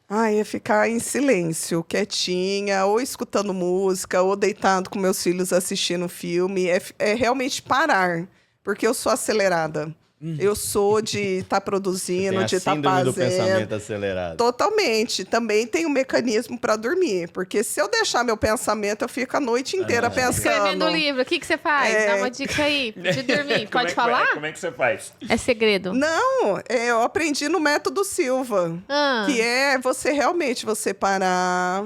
É ficar em silêncio, quietinha, ou escutando música, ou deitado com meus filhos assistindo filme. É realmente parar, porque eu sou acelerada. Eu sou de estar produzindo, Tem de a estar síndrome do fazendo. pensamento acelerado. Totalmente. Também tem um mecanismo para dormir. Porque se eu deixar meu pensamento, eu fico a noite inteira pensando. Escrevendo o livro, o que você faz? Dá uma dica aí de dormir. Pode falar? Como é que você faz? É segredo. Não, eu aprendi no método Silva. Que é você parar,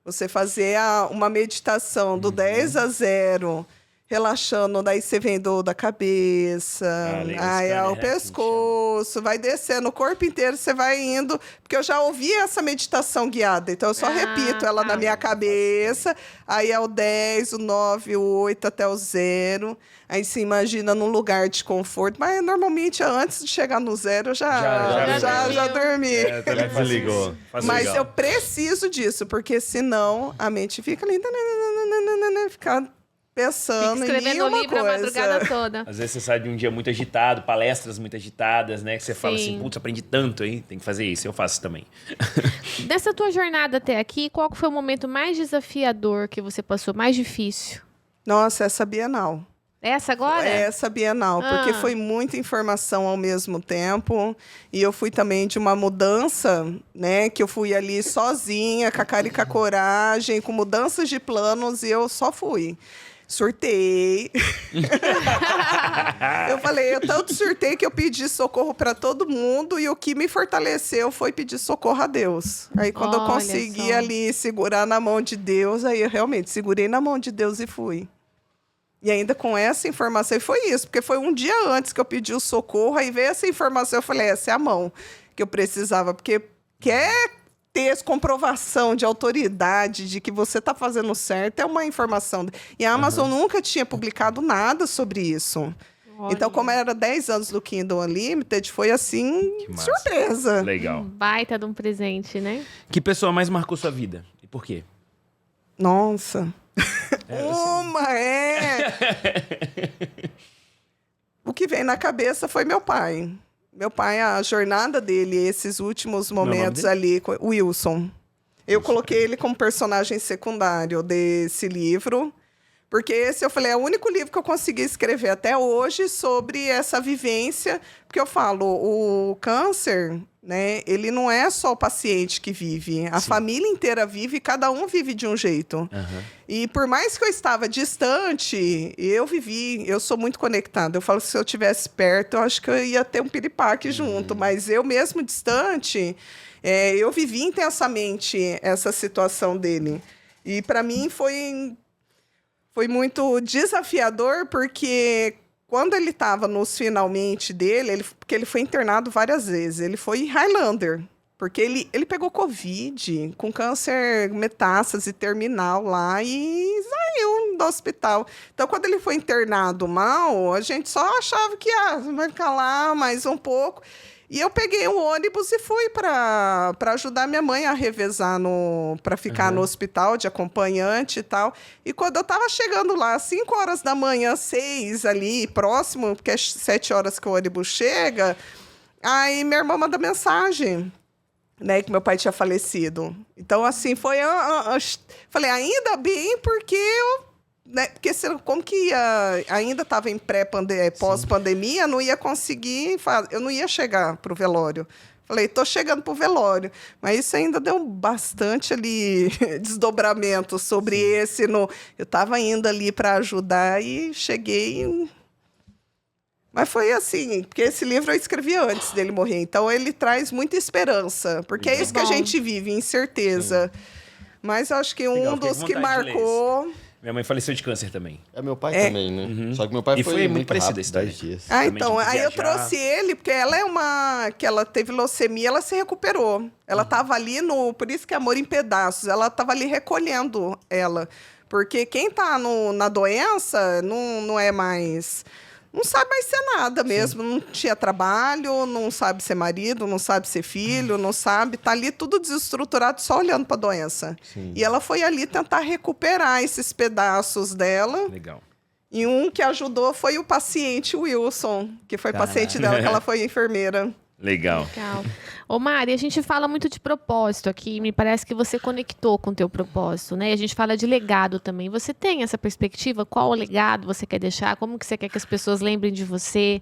você fazer uma meditação do 10 a 0, relaxando, daí você vem dor da cabeça, legal, aí é o né, pescoço, vai descendo o corpo inteiro, você vai indo, porque eu já ouvi essa meditação guiada, então eu só repito ela na minha cabeça, aí é o 10, o 9, o 8 até o 0, aí se imagina num lugar de conforto, mas normalmente antes de chegar no 0 eu já dormi. Também desligou. Mas eu preciso disso, porque senão a mente fica ali, fica pensando Fica em escrevendo uma livro a coisa. madrugada toda. Às vezes você sai de um dia muito agitado, palestras muito agitadas, né? Que você fala assim, Sim. putz, aprendi tanto, hein? Tem que fazer isso. Eu faço também. Dessa tua jornada até aqui, qual que foi o momento mais desafiador que você passou, mais difícil? Nossa, essa Bienal. Essa agora? Essa Bienal, porque foi muita informação ao mesmo tempo. E eu fui também de uma mudança, né? Que eu fui ali sozinha, com a cara e com a coragem, com mudanças de planos, e eu só fui. Surtei. Eu falei, eu tanto surtei que eu pedi socorro para todo mundo e o que me fortaleceu foi pedir socorro a Deus. Aí quando eu Olha consegui só. ali segurar na mão de Deus, aí eu realmente segurei na mão de Deus e fui. E ainda com essa informação, e foi isso, porque foi um dia antes que eu pedi o socorro, aí veio essa informação, eu falei, essa é a mão que eu precisava, porque quer ter essa comprovação de autoridade de que você está fazendo certo, é uma informação. E a Amazon nunca tinha publicado nada sobre isso. Olha. Então, como era 10 anos do Kindle Unlimited, foi assim, Que massa. surpresa. Legal. Baita de um presente, né? Que pessoa mais marcou sua vida? E por quê? Nossa. O que veio na cabeça foi meu pai. Meu pai, a jornada dele, esses últimos momentos ali, com o Wilson. Eu coloquei ele como personagem secundário desse livro, porque esse, eu falei, é o único livro que eu consegui escrever até hoje sobre essa vivência, porque eu falo, o câncer, né, ele não é só o paciente que vive, a família inteira vive e cada um vive de um jeito. E por mais que eu estava distante, eu sou muito conectada. Eu falo que se eu estivesse perto, eu acho que eu ia ter um piripaque junto, mas eu mesmo distante, eu vivi intensamente essa situação dele. E para mim foi muito desafiador, porque quando ele estava nos finalmente dele, porque ele foi internado várias vezes, ele foi Highlander, porque ele pegou Covid, com câncer metástase terminal lá, e saiu do hospital. Então, quando ele foi internado mal, a gente só achava que vai ficar lá mais um pouco. E eu peguei um ônibus e fui para ajudar minha mãe a revezar para ficar no hospital de acompanhante e tal. E quando eu estava chegando lá, 5 horas da manhã, 6 ali, próximo, porque é 7 horas que o ônibus chega, aí minha irmã manda mensagem, né, que meu pai tinha falecido. Então, assim, falei, ainda bem, porque né, porque como que ia, ainda estava em pós-pandemia, não ia conseguir, eu não ia chegar para o velório. Falei, tô chegando pro velório. Mas isso ainda deu bastante ali desdobramento sobre esse. Eu estava indo ali para ajudar e cheguei. Mas foi assim, porque esse livro eu escrevi antes dele morrer. Então ele traz muita esperança, porque é isso que a gente vive, incerteza. Mas eu acho que um dos que marcou. Minha mãe faleceu de câncer também. É meu pai também, né? Só que meu pai E foi muito muito parecida rápido, a história. 10 dias. Ah, Também então, tive que aí eu viajar. trouxe ele, porque ela que ela teve leucemia, ela se recuperou. Ela estava ali por isso que é Amor em Pedaços, ela estava ali recolhendo ela. Porque quem está na doença não é mais... Não sabe mais ser nada mesmo, não tinha trabalho, não sabe ser marido, não sabe ser filho, não sabe, tá ali tudo desestruturado, só olhando para a doença. Sim. E ela foi ali tentar recuperar esses pedaços dela. Legal. E um que ajudou foi o paciente Wilson, que foi paciente dela, que ela foi enfermeira. Legal. Legal. Ô Mari, a gente fala muito de propósito aqui, me parece que você conectou com o teu propósito, né? A gente fala de legado também. Você tem essa perspectiva? Qual o legado você quer deixar? Como que você quer que as pessoas lembrem de você?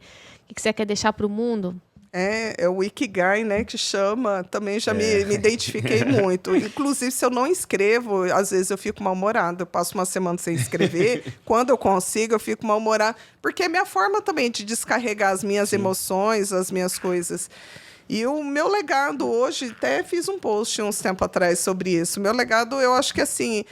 O que você quer deixar para o mundo? É o Ikigai, né, que chama. Também já me identifiquei muito. Inclusive, se eu não escrevo, às vezes eu fico mal-humorada. Eu passo uma semana sem escrever. Quando eu consigo, eu fico mal-humorada. Porque é minha forma também de descarregar as minhas emoções, as minhas coisas. E o meu legado hoje, até fiz um post uns tempo atrás sobre isso. Meu legado, eu acho que assim,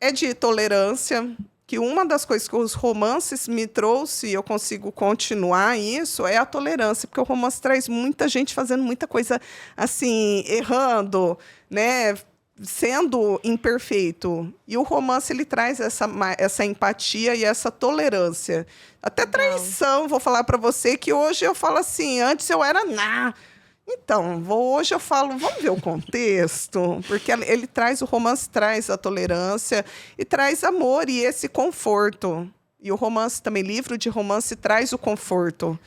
é de tolerância, que uma das coisas que os romances me trouxe, e eu consigo continuar isso, é a tolerância, porque o romance traz muita gente fazendo muita coisa assim, errando, né? Sendo imperfeito. E o romance, ele traz essa empatia e essa tolerância. Até traição, vou falar para você, que hoje eu falo assim, antes eu era Então, hoje eu falo, vamos ver o contexto, porque o romance traz a tolerância e traz amor e esse conforto. E o romance também, livro de romance, traz o conforto.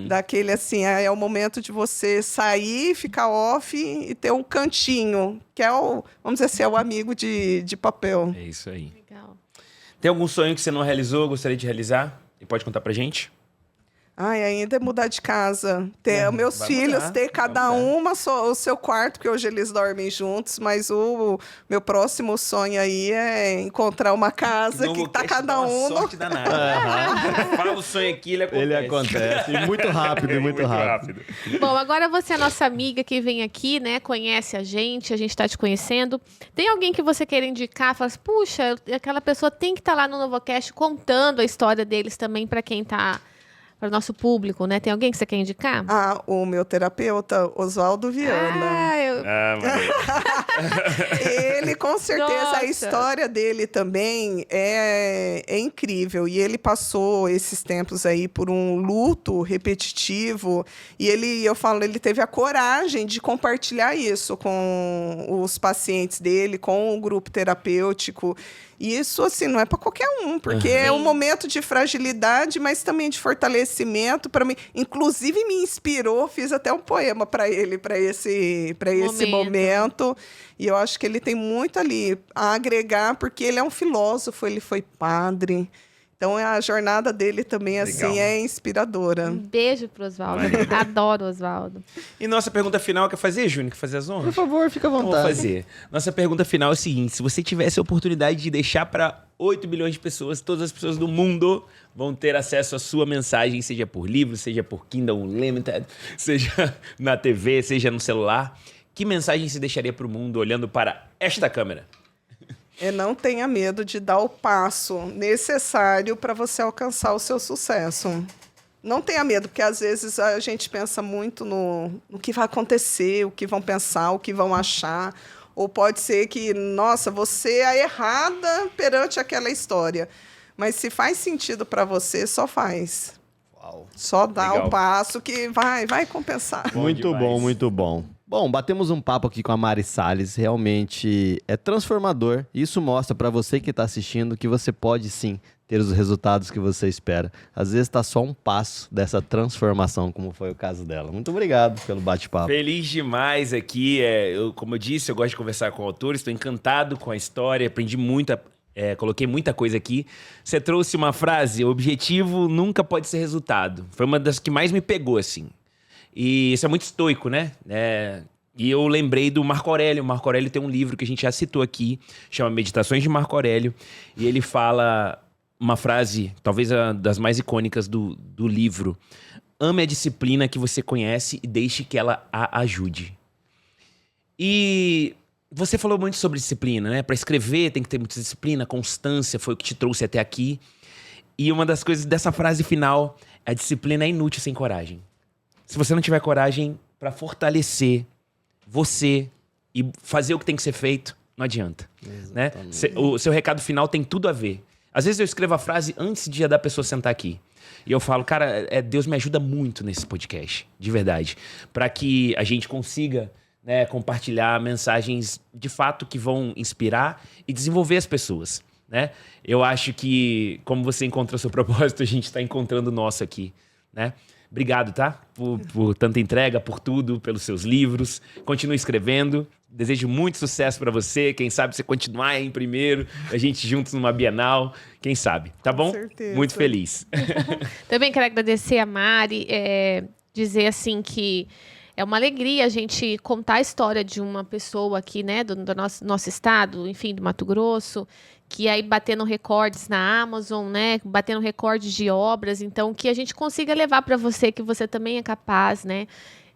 Daquele assim, é o momento de você sair, ficar off e ter um cantinho, que é vamos dizer assim, é o amigo de papel. É isso aí. Legal. Tem algum sonho que você não realizou, gostaria de realizar? E pode contar pra gente? Ainda é mudar de casa. Ter meus filhos, mudar, ter cada uma o seu quarto, porque hoje eles dormem juntos, mas o meu próximo sonho aí é encontrar uma casa que tá cada um. Sorte danada. Fala o sonho aqui, ele acontece. Ele acontece. E muito rápido, muito rápido. Bom, agora você é nossa amiga que vem aqui, né? Conhece a gente tá te conhecendo. Tem alguém que você queira indicar? Fala assim, puxa, aquela pessoa tem que estar lá no Novocast contando a história deles também para quem tá... Para o nosso público, né? Tem alguém que você quer indicar? O meu terapeuta, Oswaldo Viana. Ele, com certeza, Nossa. a história dele também é incrível. E ele passou esses tempos aí por um luto repetitivo. E ele teve a coragem de compartilhar isso com os pacientes dele, com o grupo terapêutico. E isso, assim, não é para qualquer um, porque é um momento de fragilidade, mas também de fortalecimento para mim. Inclusive, me inspirou, fiz até um poema para ele, para esse momento. E eu acho que ele tem muito ali a agregar, porque ele é um filósofo, ele foi padre. Então, a jornada dele também, assim, é inspiradora. Um beijo pro Oswaldo. Adoro o Oswaldo. E nossa pergunta final, quer fazer, Júnior? Quer fazer as honras? Por favor, fica à Então, vontade. vou fazer. Nossa pergunta final é o seguinte: se você tivesse a oportunidade de deixar para 8 bilhões de pessoas, todas as pessoas do mundo vão ter acesso à sua mensagem, seja por livro, seja por Kindle Unlimited, seja na TV, seja no celular, que mensagem você deixaria para o mundo olhando para esta câmera? Não tenha medo de dar o passo necessário para você alcançar o seu sucesso. Não tenha medo, porque às vezes a gente pensa muito no que vai acontecer, o que vão pensar, o que vão achar. Ou pode ser que, nossa, você é a errada perante aquela história. Mas se faz sentido para você, só faz. Uau. Só dá Legal. o passo que vai compensar. Muito demais. bom, muito bom. Bom, batemos um papo aqui com a Mari Salles, realmente é transformador. Isso mostra para você que está assistindo que você pode sim ter os resultados que você espera. Às vezes está só um passo dessa transformação, como foi o caso dela. Muito obrigado pelo bate-papo. Feliz demais aqui. Como eu disse, eu gosto de conversar com autores, estou encantado com a história, aprendi coloquei muita coisa aqui. Você trouxe uma frase: o objetivo nunca pode ser resultado. Foi uma das que mais me pegou, assim. E isso é muito estoico, né? E eu lembrei do Marco Aurélio. O Marco Aurélio tem um livro que a gente já citou aqui, chama Meditações de Marco Aurélio. E ele fala uma frase, talvez a das mais icônicas do livro: ame a disciplina que você conhece e deixe que ela a ajude. E você falou muito sobre disciplina, né? Para escrever tem que ter muita disciplina, constância foi o que te trouxe até aqui. E uma das coisas dessa frase final: a disciplina é inútil sem coragem. Se você não tiver coragem para fortalecer você e fazer o que tem que ser feito, não adianta. Né? O seu recado final tem tudo a ver. Às vezes eu escrevo a frase antes da pessoa sentar aqui. E eu falo, cara, Deus me ajuda muito nesse podcast, de verdade. Para que a gente consiga, né, compartilhar mensagens de fato que vão inspirar e desenvolver as pessoas. Né? Eu acho que, como você encontra o seu propósito, a gente está encontrando o nosso aqui. Né? Obrigado, tá? Por tanta entrega, por tudo, pelos seus livros. Continue escrevendo. Desejo muito sucesso para você. Quem sabe você continuar em primeiro, a gente juntos numa Bienal. Quem sabe, tá bom? Com certeza. Muito feliz. Também quero agradecer a Mari, dizer assim que é uma alegria a gente contar a história de uma pessoa aqui, né, do nosso estado, enfim, do Mato Grosso, que aí batendo recordes na Amazon, né, batendo recordes de obras, então que a gente consiga levar para você que você também é capaz, né?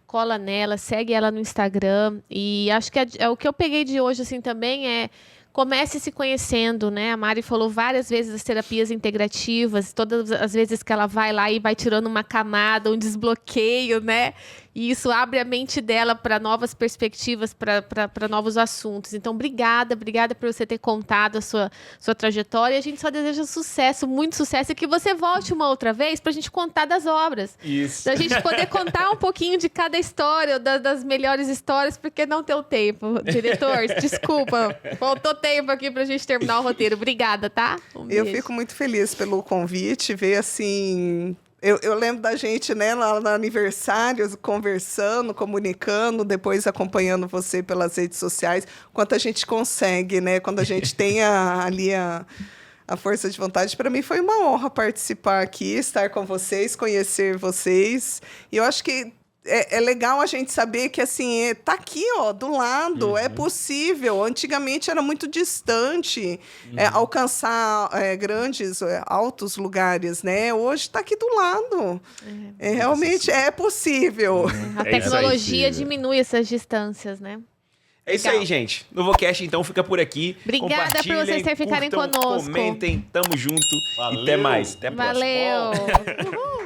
Cola nela, segue ela no Instagram e acho que o que eu peguei de hoje assim também é comece se conhecendo, né? A Mari falou várias vezes das terapias integrativas, todas as vezes que ela vai lá e vai tirando uma camada, um desbloqueio, né? E isso abre a mente dela para novas perspectivas, para novos assuntos. Então, obrigada por você ter contado a sua trajetória. A gente só deseja sucesso, muito sucesso, e que você volte uma outra vez para a gente contar das obras. Isso. Para a gente poder contar um pouquinho de cada história, das melhores histórias, porque não deu tempo. Diretor, desculpa, faltou tempo aqui para a gente terminar o roteiro. Obrigada, tá? Eu fico muito feliz pelo convite, ver assim... Eu lembro da gente, né, lá no aniversário, conversando, comunicando, depois acompanhando você pelas redes sociais, quanto a gente consegue, né? Quando a gente tem ali a força de vontade. Para mim foi uma honra participar aqui, estar com vocês, conhecer vocês. E eu acho que é legal a gente saber que, assim, tá aqui, ó, do lado, é possível. Antigamente era muito distante alcançar grandes, altos lugares, né? Hoje tá aqui do lado. Realmente é possível. A tecnologia diminui essas distâncias, né? É isso aí, gente. Novocast, então, fica por aqui. Obrigada por vocês terem ficado conosco. Comentem, tamo junto. Valeu. E até mais. Até a próxima. Valeu! Uhul.